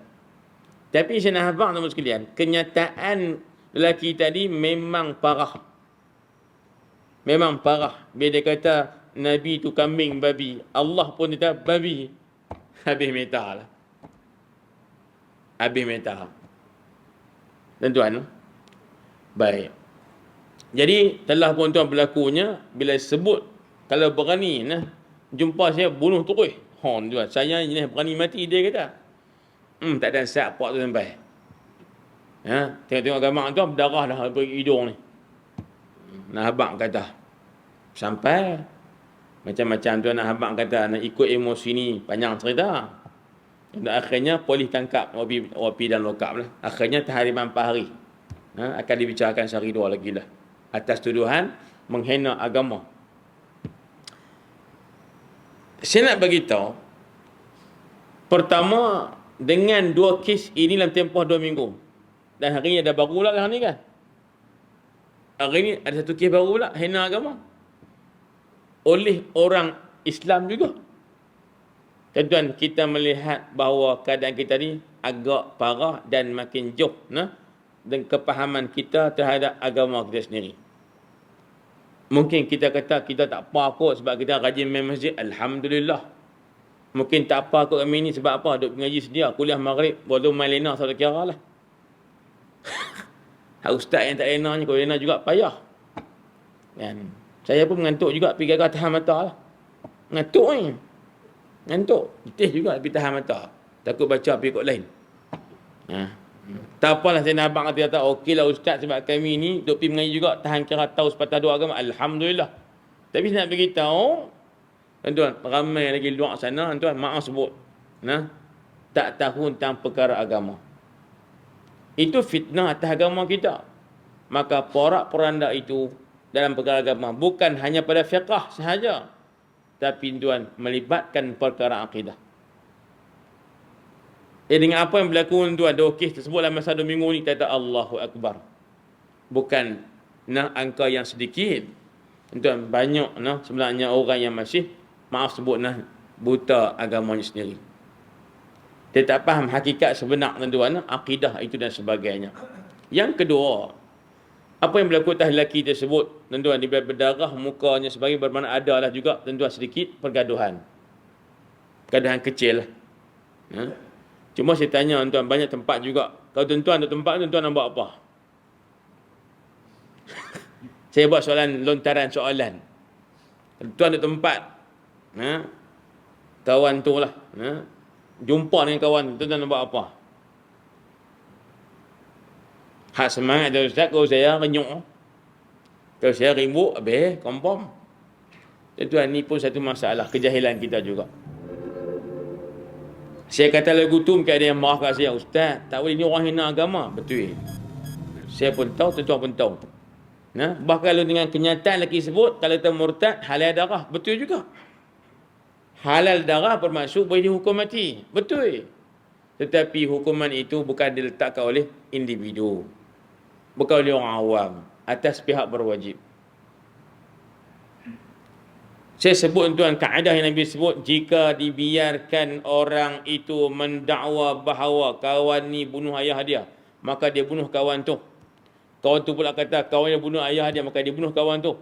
Tapi saya nak habaq teman sekalian, kenyataan lelaki tadi memang parah. Memang parah. Bila dia kata Nabi tu kambing babi, Allah pun dia babi. Habis meta lah. Habis meta. Tuan-tuan. Baik. Jadi telah pun tuan berlakunya bila sebut kalau berani nah jumpa saya bunuh terus. Tuan, saya ni berani mati dia kata. Tak ada syak pak tu sampai. Tengok-tengok gambar tu berdarah dah dari hidung ni. Nak habaq kata. Sampai macam-macam tu nak habaq kata nak ikut emosi ni panjang cerita. Dan akhirnya polis tangkap wapi dan lokap lah. Akhirnya tahriman 4 hari. Akan dibicarakan sehari 2 lagi lah. Atas tuduhan menghina agama. Saya nak beritahu. Pertama, dengan 2 kes ini dalam tempoh 2 minggu. Dan hari ini ada baru pula hari ni kan. Hari ini ada satu kes baru pula, hina agama. Oleh orang Islam juga. Tuan-tuan, kita melihat bahawa keadaan kita ni agak parah dan makin jauh dan kepahaman kita terhadap agama kita sendiri. Mungkin kita kata kita tak apa kot sebab kita rajin main masjid. Alhamdulillah. Mungkin tak apa kot kami ni sebab apa? Duk mengaji sedia, kuliah maghrib, bodoh main lena tak kira lah. Ustaz yang tak lena ni, kalau lena juga payah. Kan? Saya pun mengantuk juga pergi agak tahan mata lah. Mengantuk ni. Mengantuk. Letih juga pergi tahan mata. Takut baca pergi kot lain. Tak apalah saya nak abang kata, okeylah ustaz sebab kami ni duk pergi mengaji juga, tahan kira tahu sepatah dua agama. Alhamdulillah. Tapi saya nak beritahu, tuan-tuan, ramai lagi luar sana, tuan, maaf sebut. Tak tahu tentang perkara agama. Itu fitnah atas agama kita. Maka porak-poranda itu dalam perkara agama bukan hanya pada fiqh sahaja, tapi tuan melibatkan perkara akidah. Dengan apa yang berlaku tuan, 2 kes tersebut dalam masa 2 minggu ni, kata Allahu Akbar. Bukan angka yang sedikit. Tuan, banyak sebenarnya orang yang masih, maaf sebut buta agamanya sendiri. Dia tak faham hakikat sebenar tuan, akidah itu dan sebagainya. Yang kedua, apa yang berlaku atas lelaki tersebut, tuan, dia berdarah mukanya sebagai bermakna adalah juga tuan sedikit pergaduhan. Pergaduhan kecil lah. Cuma saya tanya tuan, banyak tempat juga. Kalau tuan-tuan ada tempat, tuan-tuan nak buat apa? Saya buat soalan, lontaran soalan. Tuan ada tempat, kawan tu lah, jumpa dengan kawan tu, tuan nak buat apa? Hak semangat dari ustaz, kalau saya renyuk, kalau saya rimbuk, habis, confirm. Tuan, ni pun satu masalah, kejahilan kita juga. Saya kata lagu tu, mungkin ada yang marah kat saya, ustaz, tak boleh, ni orang hina agama. Betul. Saya pun tahu, tuan-tuan pun tahu. Bahkan kalau dengan kenyataan lelaki sebut, kalau kita murtad, halal darah. Betul juga. Halal darah bermaksud boleh dihukum mati. Betul. Tetapi hukuman itu bukan diletakkan oleh individu. Bukan oleh orang awam. Atas pihak berwajib. Saya sebut tuan, kaedah yang Nabi sebut, jika dibiarkan orang itu mendakwa bahawa kawan ni bunuh ayah dia, maka dia bunuh kawan tu. Kawan tu pula kata kawan yang bunuh ayah dia, maka dia bunuh kawan tu.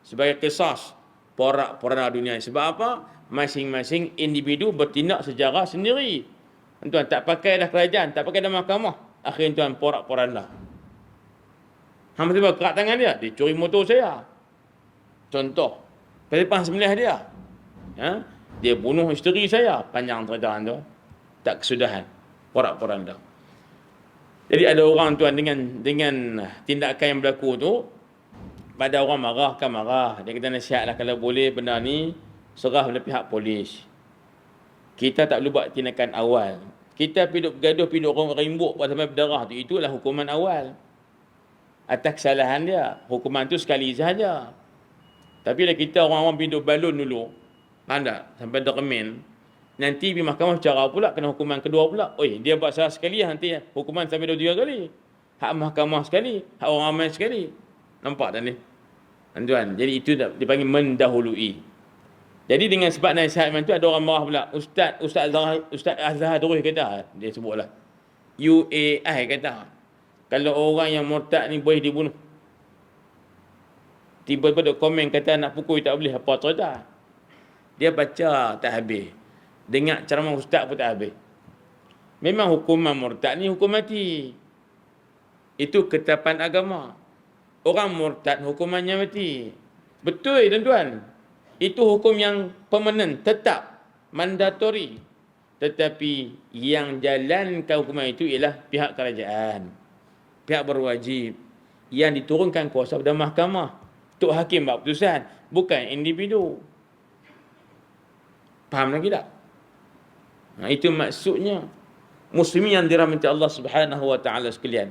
Sebagai qisas, porak-poranda dunia. Sebab apa? Masing-masing individu bertindak secara sendiri. Tuan, tak pakai dah kerajaan, tak pakai dah mahkamah. Akhirnya tuan, porak-poranda. Hang tiba kerak tangan dia, dia curi motor saya. Contoh. Lepas sembelih dia. Dia bunuh isteri saya. Panjang cerita tu. Tak kesudahan. Porak-poranda. Jadi ada orang tuan dengan tindakan yang berlaku tu, pada orang marah kan marah. Dia kata nasihatlah kalau boleh benda ni serah pada pihak polis. Kita tak perlu buat tindakan awal. Kita pergi bergaduh, pergi orang rimbuk sampai berdarah tu, itulah hukuman awal. Atas kesalahan dia. Hukuman tu sekali sahaja. Tapi lah kita orang-orang pintu balun dulu, faham tak? Sampai dokumen. Nanti pergi mahkamah cara pula, kena hukuman kedua pula. Oi, dia buat salah sekali nanti hukuman sampai 2-3 kali. Hak mahkamah sekali, hak orang ramai sekali. Nampak tak ni? Tuan, jadi itu dipanggil mendahului. Jadi dengan sebab nasihat macam tu, ada orang marah pula. Ustaz Azhar terus kata, dia sebutlah. UAI kata, kalau orang yang murtad ni boleh dibunuh. Tiba-tiba duk komen kata nak pukul tak boleh, apa cerita? Dia baca tak habis. Dengar ceramah ustaz pun tak habis. Memang hukuman murtad ni hukum mati. Itu ketetapan agama. Orang murtad hukumannya mati. Betul tuan-tuan. Itu hukum yang permanent, tetap, mandatori. Tetapi yang jalankan hukuman itu ialah pihak kerajaan. Pihak berwajib. Yang diturunkan kuasa pada mahkamah. Tok hakim buat keputusan. Bukan individu. Faham lagi tak? Itu maksudnya. Muslimin yang dirahmati Allah Subhanahu Wa Taala sekalian.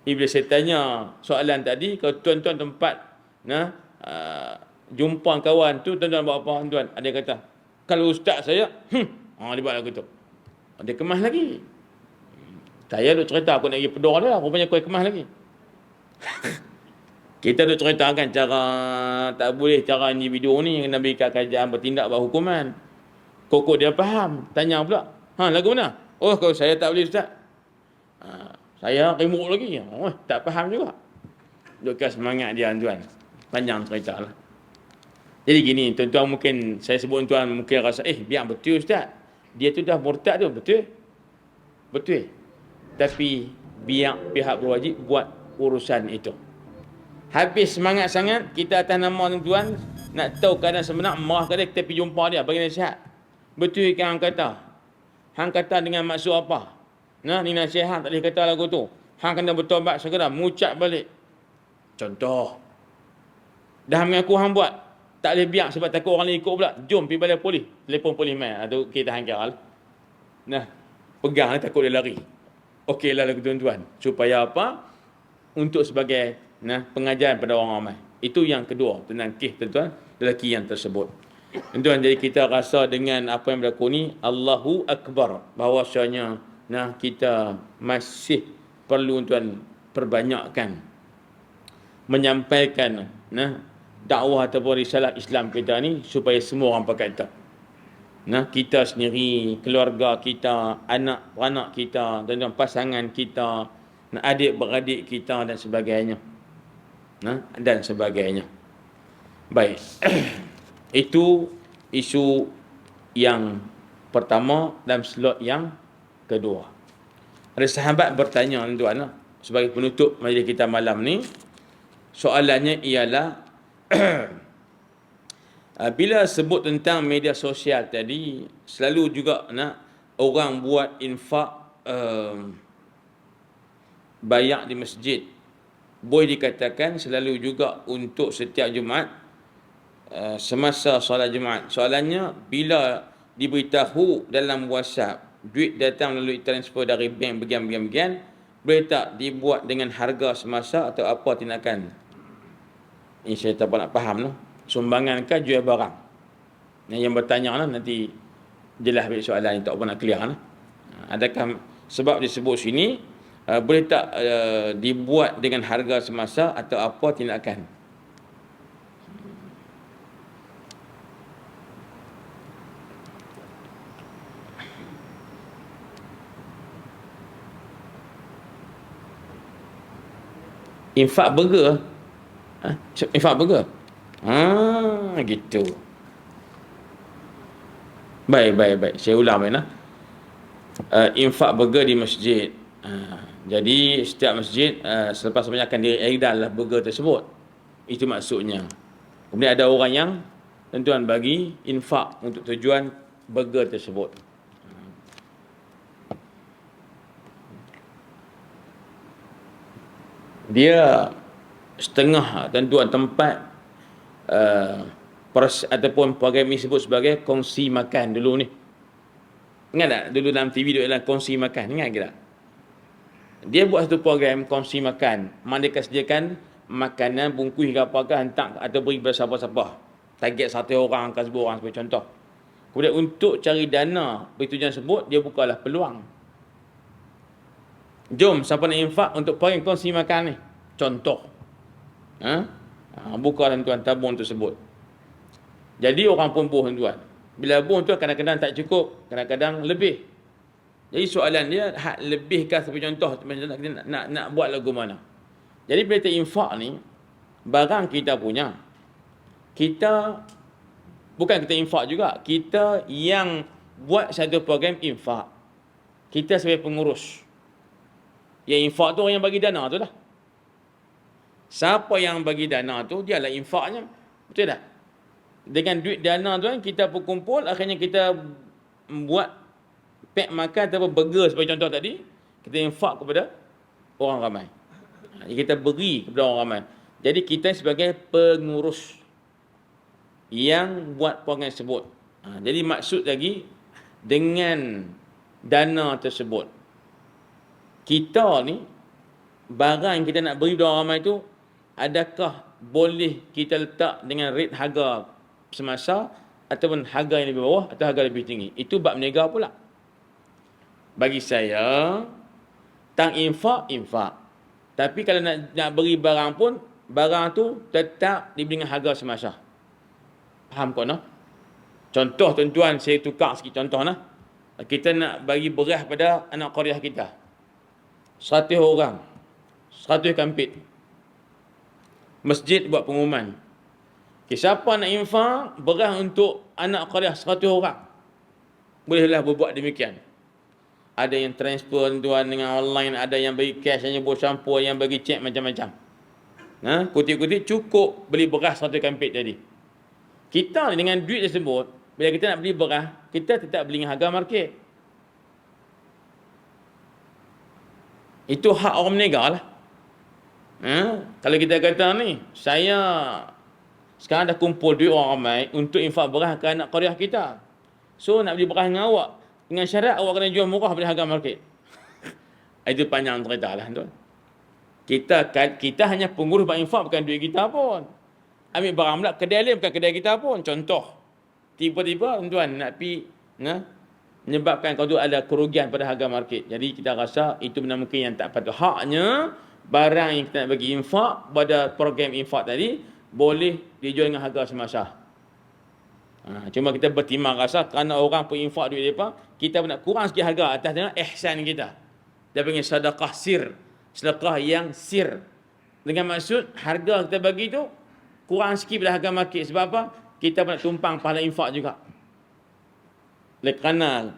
Bila saya tanya soalan tadi, kalau tuan-tuan tempat jumpa kawan tu, tuan-tuan buat apa tuan? Ada yang kata, kalau ustaz saya, dia buat lagu tu. Dia kemas lagi. Saya duk cerita aku nak pergi pedor dia, rupanya kau kemas lagi. Kita duk ceritakan cara tak boleh, cara individu ni kena berikan kajian bertindak buat hukuman. Kokok dia faham, tanya pula, lagu mana? Oh, kalau saya tak boleh ustaz. Saya remuk lagi. Tak faham juga. Dukkan semangat dia tuan. Panjang cerita lah. Jadi gini, tuan-tuan mungkin, saya sebut tuan mungkin rasa, biar betul ustaz. Dia tu dah murtad tu, betul? Betul. Tapi biar pihak berwajib buat urusan itu. Habis semangat sangat, kita atas nama tuan-tuan, nak tahu keadaan sebenar, marah ke dia, kita pergi jumpa dia, bagi nasihat. Betul kan hang kata? Hang kata dengan maksud apa? Ni nasihat tak boleh kata lagu tu. Hang kena bertobat segera, mengucap balik. Contoh. Dah mengaku hang buat. Tak boleh biar sebab takut orang lain ikut pula. Jom pergi balai polis. Telefon polis main. Atau kita hang kira lah. Pegang takut dia lari. Okeylah lagu tuan-tuan. Supaya apa? Untuk sebagai pengajaran pada orang ramai. Itu yang kedua. Tentang kes tuan-tuan. Lelaki yang tersebut. Tuan-tuan, jadi kita rasa dengan apa yang berlaku ni, Allahu Akbar. Bahawasanya kita masih perlu tuan perbanyakkan menyampaikan dakwah ataupun risalah Islam kita ni supaya semua orang pakai tahu. Kita sendiri, keluarga kita, anak-anak kita, dan pasangan kita, adik-beradik kita dan sebagainya. Dan sebagainya. Baik. Itu isu yang pertama dalam slot yang kedua. Ada sahabat bertanya tuan, sebagai penutup majlis kita malam ni, soalannya ialah bila sebut tentang media sosial tadi, selalu juga orang buat infak bayak di masjid. Boleh dikatakan selalu juga untuk setiap Jumaat, semasa solat Jumaat. Soalannya, bila diberitahu dalam WhatsApp duit datang melalui transfer dari bank bagian-bagian, boleh tak dibuat dengan harga semasa atau apa tindakan? Ini saya tak nak faham. Sumbangan ke jual barang? Yang bertanya nanti jelas balik soalan ini, tak apa nak clear. Adakah sebab disebut sini, boleh tak dibuat dengan harga semasa atau apa tindakan? Infak burger. Infak burger. Gitu. Baik. Saya ulang infak burger di masjid. Jadi setiap masjid selepas semuanya akan diedarlah burger tersebut. Itu maksudnya. Kemudian ada orang yang tuan bagi infak untuk tujuan burger tersebut. Dia setengah tuan tempat ataupun program ini disebut sebagai kongsi makan dulu ni. Ingat tak dulu dalam TV dia kongsi makan, ingat ke tak? Dia buat satu program kongsi makan. Mereka sediakan makanan bungkus ke apakah, hantar atau beri kepada siapa-siapa. Target 100 orang ke 10 orang sebagai contoh. Kemudian untuk cari dana bagi tujuan tersebut, dia bukalah peluang. Jom, siapa nak infak untuk program kongsi makan ni? Contoh. Bukalah tuan tabung tersebut. Jadi orang pun buh tuan. Bila buh tu kadang-kadang tak cukup, kadang-kadang lebih. Jadi soalan dia, hak lebihkah sebagai contoh, nak buat lagu mana? Jadi bila kita infak ni, barang kita punya. Kita, bukan kita infak juga, kita yang buat satu program infak. Kita sebagai pengurus. Yang infak tu orang yang bagi dana tu lah. Siapa yang bagi dana tu, dialah infaknya. Betul tak? Dengan duit dana tu kan, kita pun kumpul, akhirnya kita buat pack makan ataupun burger sebagai contoh tadi, kita infak kepada orang ramai. Jadi kita beri kepada orang ramai. Jadi kita sebagai pengurus yang buat program tersebut. Jadi maksud lagi, dengan dana tersebut, kita ni, barang yang kita nak beri kepada orang ramai tu, adakah boleh kita letak dengan rate harga semasa ataupun harga yang lebih bawah atau harga lebih tinggi? Itu bab berniaga pula. Bagi saya, tang infak. Tapi kalau nak beri barang pun, barang tu tetap diberi dengan harga semasa. Faham kau no? Contoh tuan-tuan, saya tukar sikit contoh nah. Kita nak bagi beras pada anak qaryah kita. 100 orang. 100 kampit. Masjid buat pengumuman. Okay, siapa nak infak beras untuk anak qaryah 100 orang? Bolehlah berbuat demikian. Ada yang transfer tuan dengan online, ada yang bagi cash, yang buat campur, yang bagi cek macam-macam. Kutip-kutip cukup beli beras 100 kampit tadi. Kita dengan duit tersebut, bila kita nak beli beras, kita tetap beli dengan harga market. Itu hak orang berniaga lah. Kalau kita kata ni, saya sekarang dah kumpul duit orang ramai untuk infak beras ke anak qaryah kita. So nak beli beras dengan awak, dengan syarat awak kena jual murah pada harga market. Itu panjang cerita lah tuan. Kita hanya pengurus buat infak, bukan duit kita pun. Ambil barang pula kedai lain, bukan kedai kita pun. Contoh, tiba-tiba tuan nak pergi menyebabkan kau tu ada kerugian pada harga market. Jadi kita rasa itu benar mungkin yang tak patut. Haknya barang yang kita nak bagi infak pada program infak tadi boleh dijual dengan harga semasa. Cuma kita bertimbang rasa kerana orang pun infak duit mereka, kita pun nak kurang sikit harga atas dengan ihsan kita. Dia panggil sedekah sir. Sedekah yang sir. Dengan maksud harga kita bagi tu kurang sikit pada harga market. Sebab apa? Kita pun nak tumpang pahala infak juga. Oleh kerana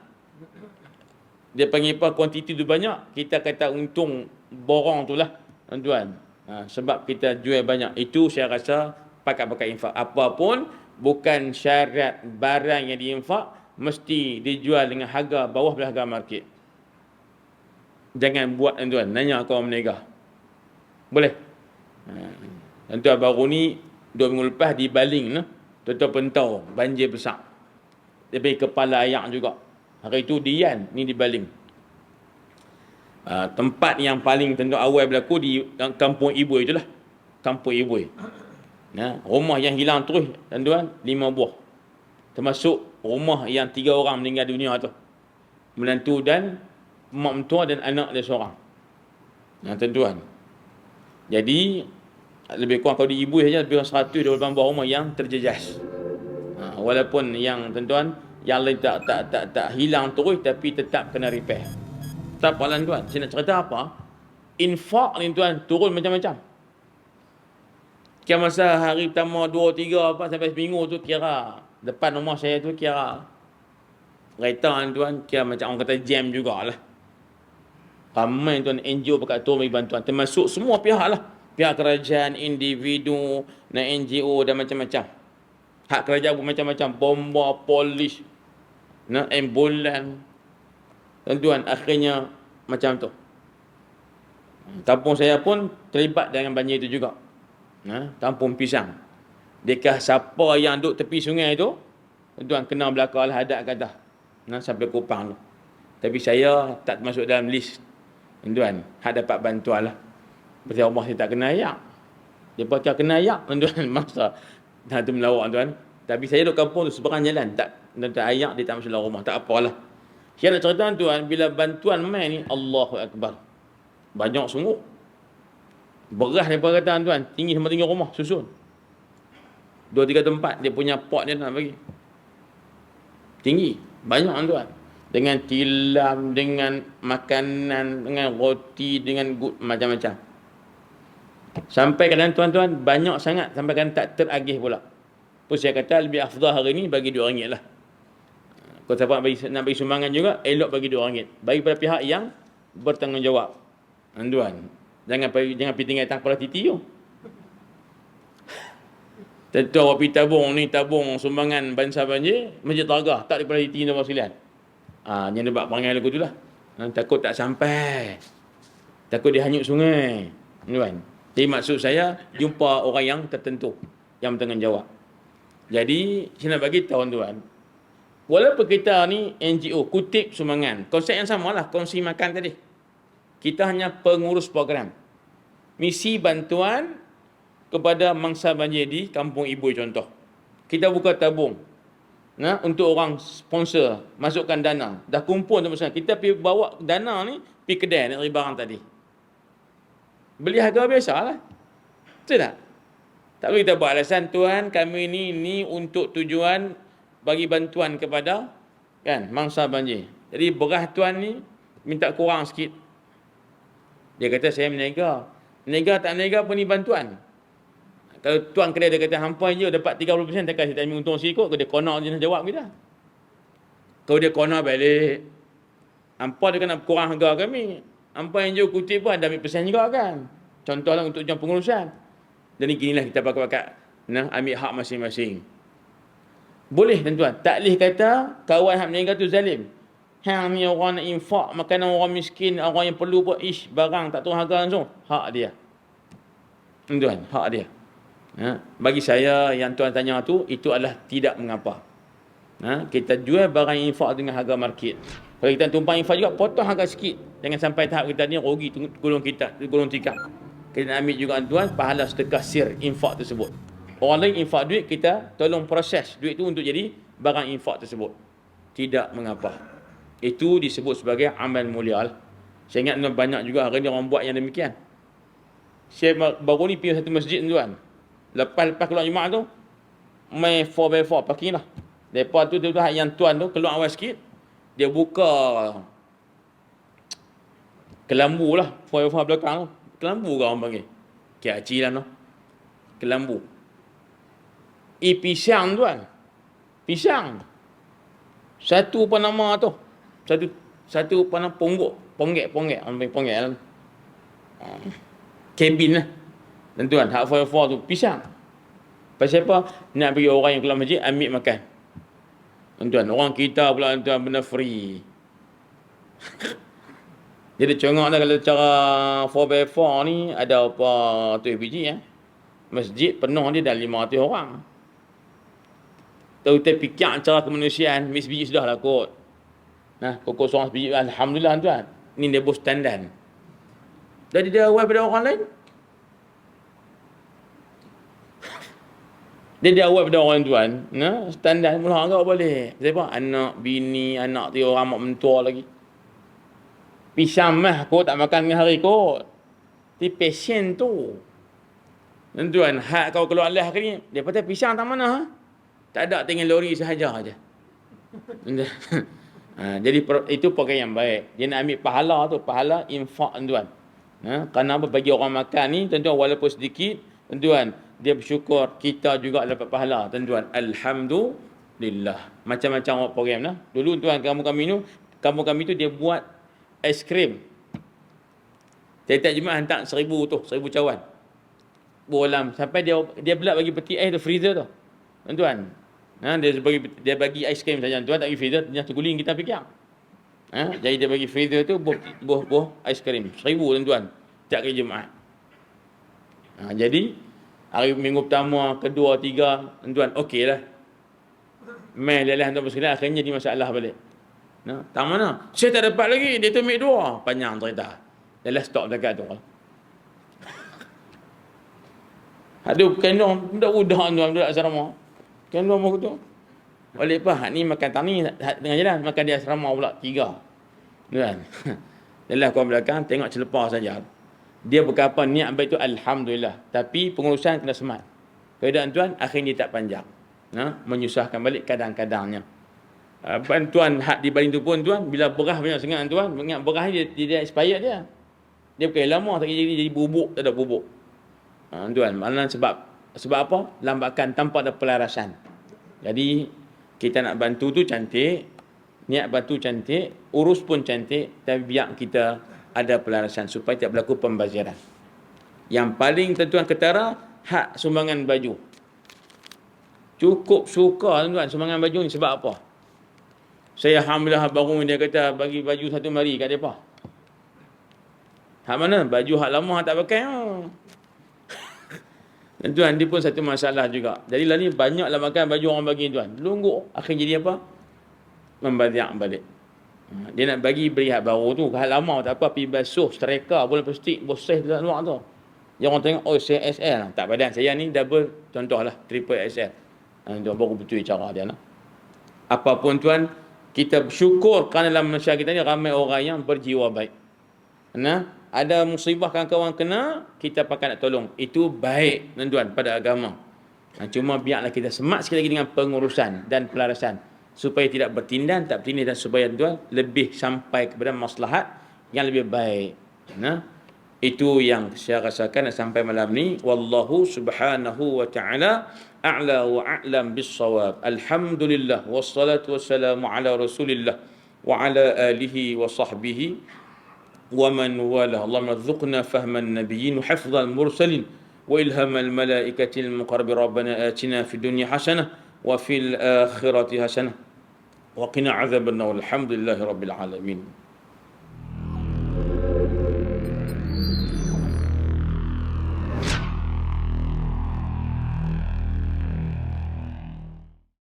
dia panggil apa, kuantiti tu banyak, kita kata untung borong tu lah tuan. Sebab kita jual banyak. Itu saya rasa pakai infak. Apapun, bukan syarat barang yang diinfak mesti dijual dengan harga bawah pada harga market. Jangan buat tuan, nanya kaum berniaga. Boleh? Tuan baru ni 2 minggu lepas di Baling, tuan-tuan pentau, banjir besar. Dia pergi kepala ayak juga. Hari itu Dian, ni di Baling. Tempat yang paling tentu awal berlaku di Kampung Ibui itulah. Kampung Ibui. Rumah yang hilang terus, tuan-tuan, 5 buah. Termasuk rumah yang 3 orang meninggal dunia tu. Menantu dan mak mentua dan anak dia seorang. Tuan-tuan. Jadi, lebih kurang kalau di Ibui saja, lebih kurang 128 buah rumah yang terjejas. Walaupun yang tuan-tuan, yang lain tak hilang terus, tapi tetap kena repair. Tak apalah tuan, saya nak cerita apa? Infak ni tuan, turun macam-macam. Kira masa hari pertama, 2, 3, sampai seminggu tu, kira depan rumah saya tu, kira kereta tuan, kira macam orang kata jam jugalah. Ramai tuan NGO pakat turun bagi bantuan. Termasuk semua pihak lah. Pihak kerajaan, individu, NGO dan macam-macam. Hak kerajaan pun macam-macam. Bomba, polis, ambulan. Tuan-tuan, akhirnya macam tu. Kampung saya pun terlibat dengan banjir itu juga. Kampung Pisang. Dekah siapa yang duduk tepi sungai tu, tuan kena belakang lah hadap kata. Sampai Kupang tu. Tapi saya tak termasuk dalam list. Tuan, hak dapat bantuan lah. Berarti Allah saya tak kena ayak. Dia pakai kena ayak, tuan. Masa tu melawak tuan. Tapi saya duduk kampung tu seberang jalan. Tak ayak dia tak masuk dalam rumah. Tak apalah. Saya nak cerita tuan, bila bantuan main ni, Allahu Akbar. Banyak sungguh. Beras daripada kata tuan, tinggi sama tinggi rumah, susun. 2-3 tempat dia punya pot dia nak bagi. Tinggi. Banyak tuan. Dengan tilam, dengan makanan, dengan roti, dengan macam-macam. Sampai kadang tuan-tuan, banyak sangat. Sampai kadang tak teragih pula. Pun saya kata, lebih afdal hari ni bagi RM2 lah. Kalau siapa nak bagi sumbangan juga, elok bagi RM2. Bagi pada pihak yang bertanggungjawab. Tuan, jangan pergi tinggal atas kepala titi tu. Tentu awak pergi tabung sumbangan bansa banjir, Masjid Targah, tak daripada titi nombor 9. Yang sebab perangai lagu tu lah. Takut tak sampai. Takut dia hanyut sungai. Tuan. Jadi maksud saya, jumpa orang yang tertentu, yang bertanggungjawab. Jadi, saya nak bagi tahu tuan, walaupun kita ni NGO, kutip sumbangan, konsep yang sama lah, kongsi makan tadi. Kita hanya pengurus program. Misi bantuan kepada mangsa banjir di Kampung Ibu contoh. Kita buka tabung. Untuk orang sponsor, masukkan dana. Dah kumpul tu pasal kita pergi bawa dana ni, pergi kedai nak beli barang tadi. Beli harga biasa lah. Betul tak? Tak boleh kita buat alasan, Tuhan kami ni untuk tujuan bagi bantuan kepada mangsa banjir. Jadi beras tuan ni minta kurang sikit. Dia kata saya menega. Menega tak menega pun ni bantuan. Kalau tuan kedai dia kata hampa je dapat 30%, takkan saya tak ambil untung sikit. Kalau dia konak je nak jawab kita. Kalau dia konak balik, hampa dia kena kurang harga kami. Hampa yang jauh kutip pun ada ambil persen juga kan. Contohlah untuk jam pengurusan. Dan inilah kita pakat ambil hak masing-masing. Boleh tuan-tuan. Tak boleh kata kawan hak meninggal tu zalim. Hang ni orang nak infak makanan orang miskin, orang yang perlu pun barang tak turun harga langsung. Hak dia. Tuan, hak dia. Bagi saya yang tuan tanya tu, itu adalah tidak mengapa. Kita jual barang infak dengan harga market. Kalau kita tumpang infak juga, potong harga sikit. Jangan sampai tahap kita ni rugi gulung tikar. Kita nak ambil juga tuan pahala sedekah sir infak tersebut. Orang lain infak duit, kita tolong proses duit tu untuk jadi barang infak tersebut. Tidak mengapa. Itu disebut sebagai amal mulia. Saya ingat banyak juga hari ni orang buat yang demikian. Saya baru ni pergi satu masjid tuan. Lepas keluar Jumaat tu, main 4x4 parking lah. Lepas tu yang tuan tu keluar awal sikit, dia buka kelambu lah, 4x4 belakang tu. Kelambu ke orang panggil? Kiaci lah no. Kelambu. Pisang tuan. Pisang. Satu apa nama tu? Satu apa nama ponggek. Orang panggil ponggek lah. Kabin lah. Dan tuan, hak 4x4 tu pisang. Pasal apa? Nak bagi orang yang keluar masjid ambil makan. Tuan, orang kita pula tuan benda free. Jadi congok dah kalau cara 4x4 ni ada apa 7 biji Masjid penuh dia dah 500 orang. Tahu kita fikir cara kemanusiaan, mis biji sudah lah kot. Pokok seorang biji alhamdulillah tuan. Ni dia bos standan. Jadi dia awal pada orang lain. Dia awal pada orang tuan, standar mula agak boleh. Sebab anak, bini, anak dia orang mak mentua lagi. Pisang mah kot tak makan dengan hari kot. Tapi pasien tu. Tuan, hak kau keluar lah hari ni, dia kata pisang tak mana? Tak ada, tinggal lori sahaja aja. Jadi itu program yang baik. Dia nak ambil pahala tu, pahala infak tuan. Kerana bagi orang makan ni, tuan walaupun sedikit, tuan dia bersyukur, kita juga dapat pahala tuan. Alhamdulillah. Macam-macam program lah. Dulu tuan kampung kami tu dia buat ais krim. Tiap-tiap Jumaat hantar 1000 cawan. Bolam sampai dia pula bagi peti ais tu freezer tu. Tuan. Dia bagi ais krim saja. Tuan tak bagi freezer, dia terguling kita fikir. Jadi dia bagi freezer tu buah ais krim 1000 tuan. Tiap hari Jumaat. Jadi hari minggu pertama, kedua, tiga, tuan okey lah. Main lelah tuan bersekalian, akhirnya jadi masalah balik. Tak mana? Saya tak dapat lagi, dia tu ambil 2. Panjang cerita. Lelah stop dekat tu. Aduh, kendong budak-budak tuan, budak asrama. Kan dua muka tu. Balik apa? Hak ni makan tani tengah jalan, makan di asrama pula 3. Kan? Dalam kawan belakang tengok celepah saja. Dia berkata niat baik tu alhamdulillah, tapi pengurusan kena semat. Keadaan tuan akhirnya tak panjang. Menyusahkan balik kadang-kadangnya. Bantuan hak di baling tu pun tuan, bila berah banyak sangat tuan, ingat berah ni dia expired dia. Dia bukan lama tak jadi bubuk, tak ada bubuk. Tuan, maknanya sebab apa? Lambakan tanpa ada pelarasan. Jadi kita nak bantu tu cantik, niat bantu cantik, urus pun cantik, tapi biar kita ada pelarasan supaya tidak berlaku pembaziran. Yang paling tentuan ketara, hak sumbangan baju. Cukup suka tuan sumbangan baju ni sebab apa? Saya alhamdulillah baru dia kata bagi baju satu mari kat depa. Hak mana? Baju hak lama hak tak pakai. Dan tuan, dia pun satu masalah juga. Jadi lah ni banyaklah makan baju orang bagi tuan. Lungguk. Akhirnya jadi apa? Membazir balik. Dia nak bagi beri hak baru tu. Hak lama tak apa. Pergi basuh, striker, bola plastik, boseh di luar tu. Yang orang tengok, oh saya SL. Tak badan saya ni double, contohlah, triple SL. Tuan baru betul cara dia. Apapun tuan, kita bersyukur kerana dalam masyarakat kita ni ramai orang yang berjiwa baik. Ada musibah kawan-kawan kena, kita pakai nak tolong. Itu baik tuan pada agama. Cuma biarlah kita semat sekali lagi dengan pengurusan dan pelarasan supaya tidak bertindan, tak bertindan, dan supaya tuan lebih sampai kepada maslahat yang lebih baik. Itu yang saya rasakan sampai malam ni. Wallahu subhanahu wa ta'ala a'la wa a'lam bis-shawab. Alhamdulillah wassalatu wassalamu ala Rasulillah wa ala alihi wa sahbihi ومن والاه. اللهم ارزقنا فهم النبيين وحفظ المرسلين وإلهام الملائكة المقرب. ربنا آتنا في الدنيا حسنة وفي الآخرة حسنة وقنا عذاب النار. الحمد لله رب العالمين.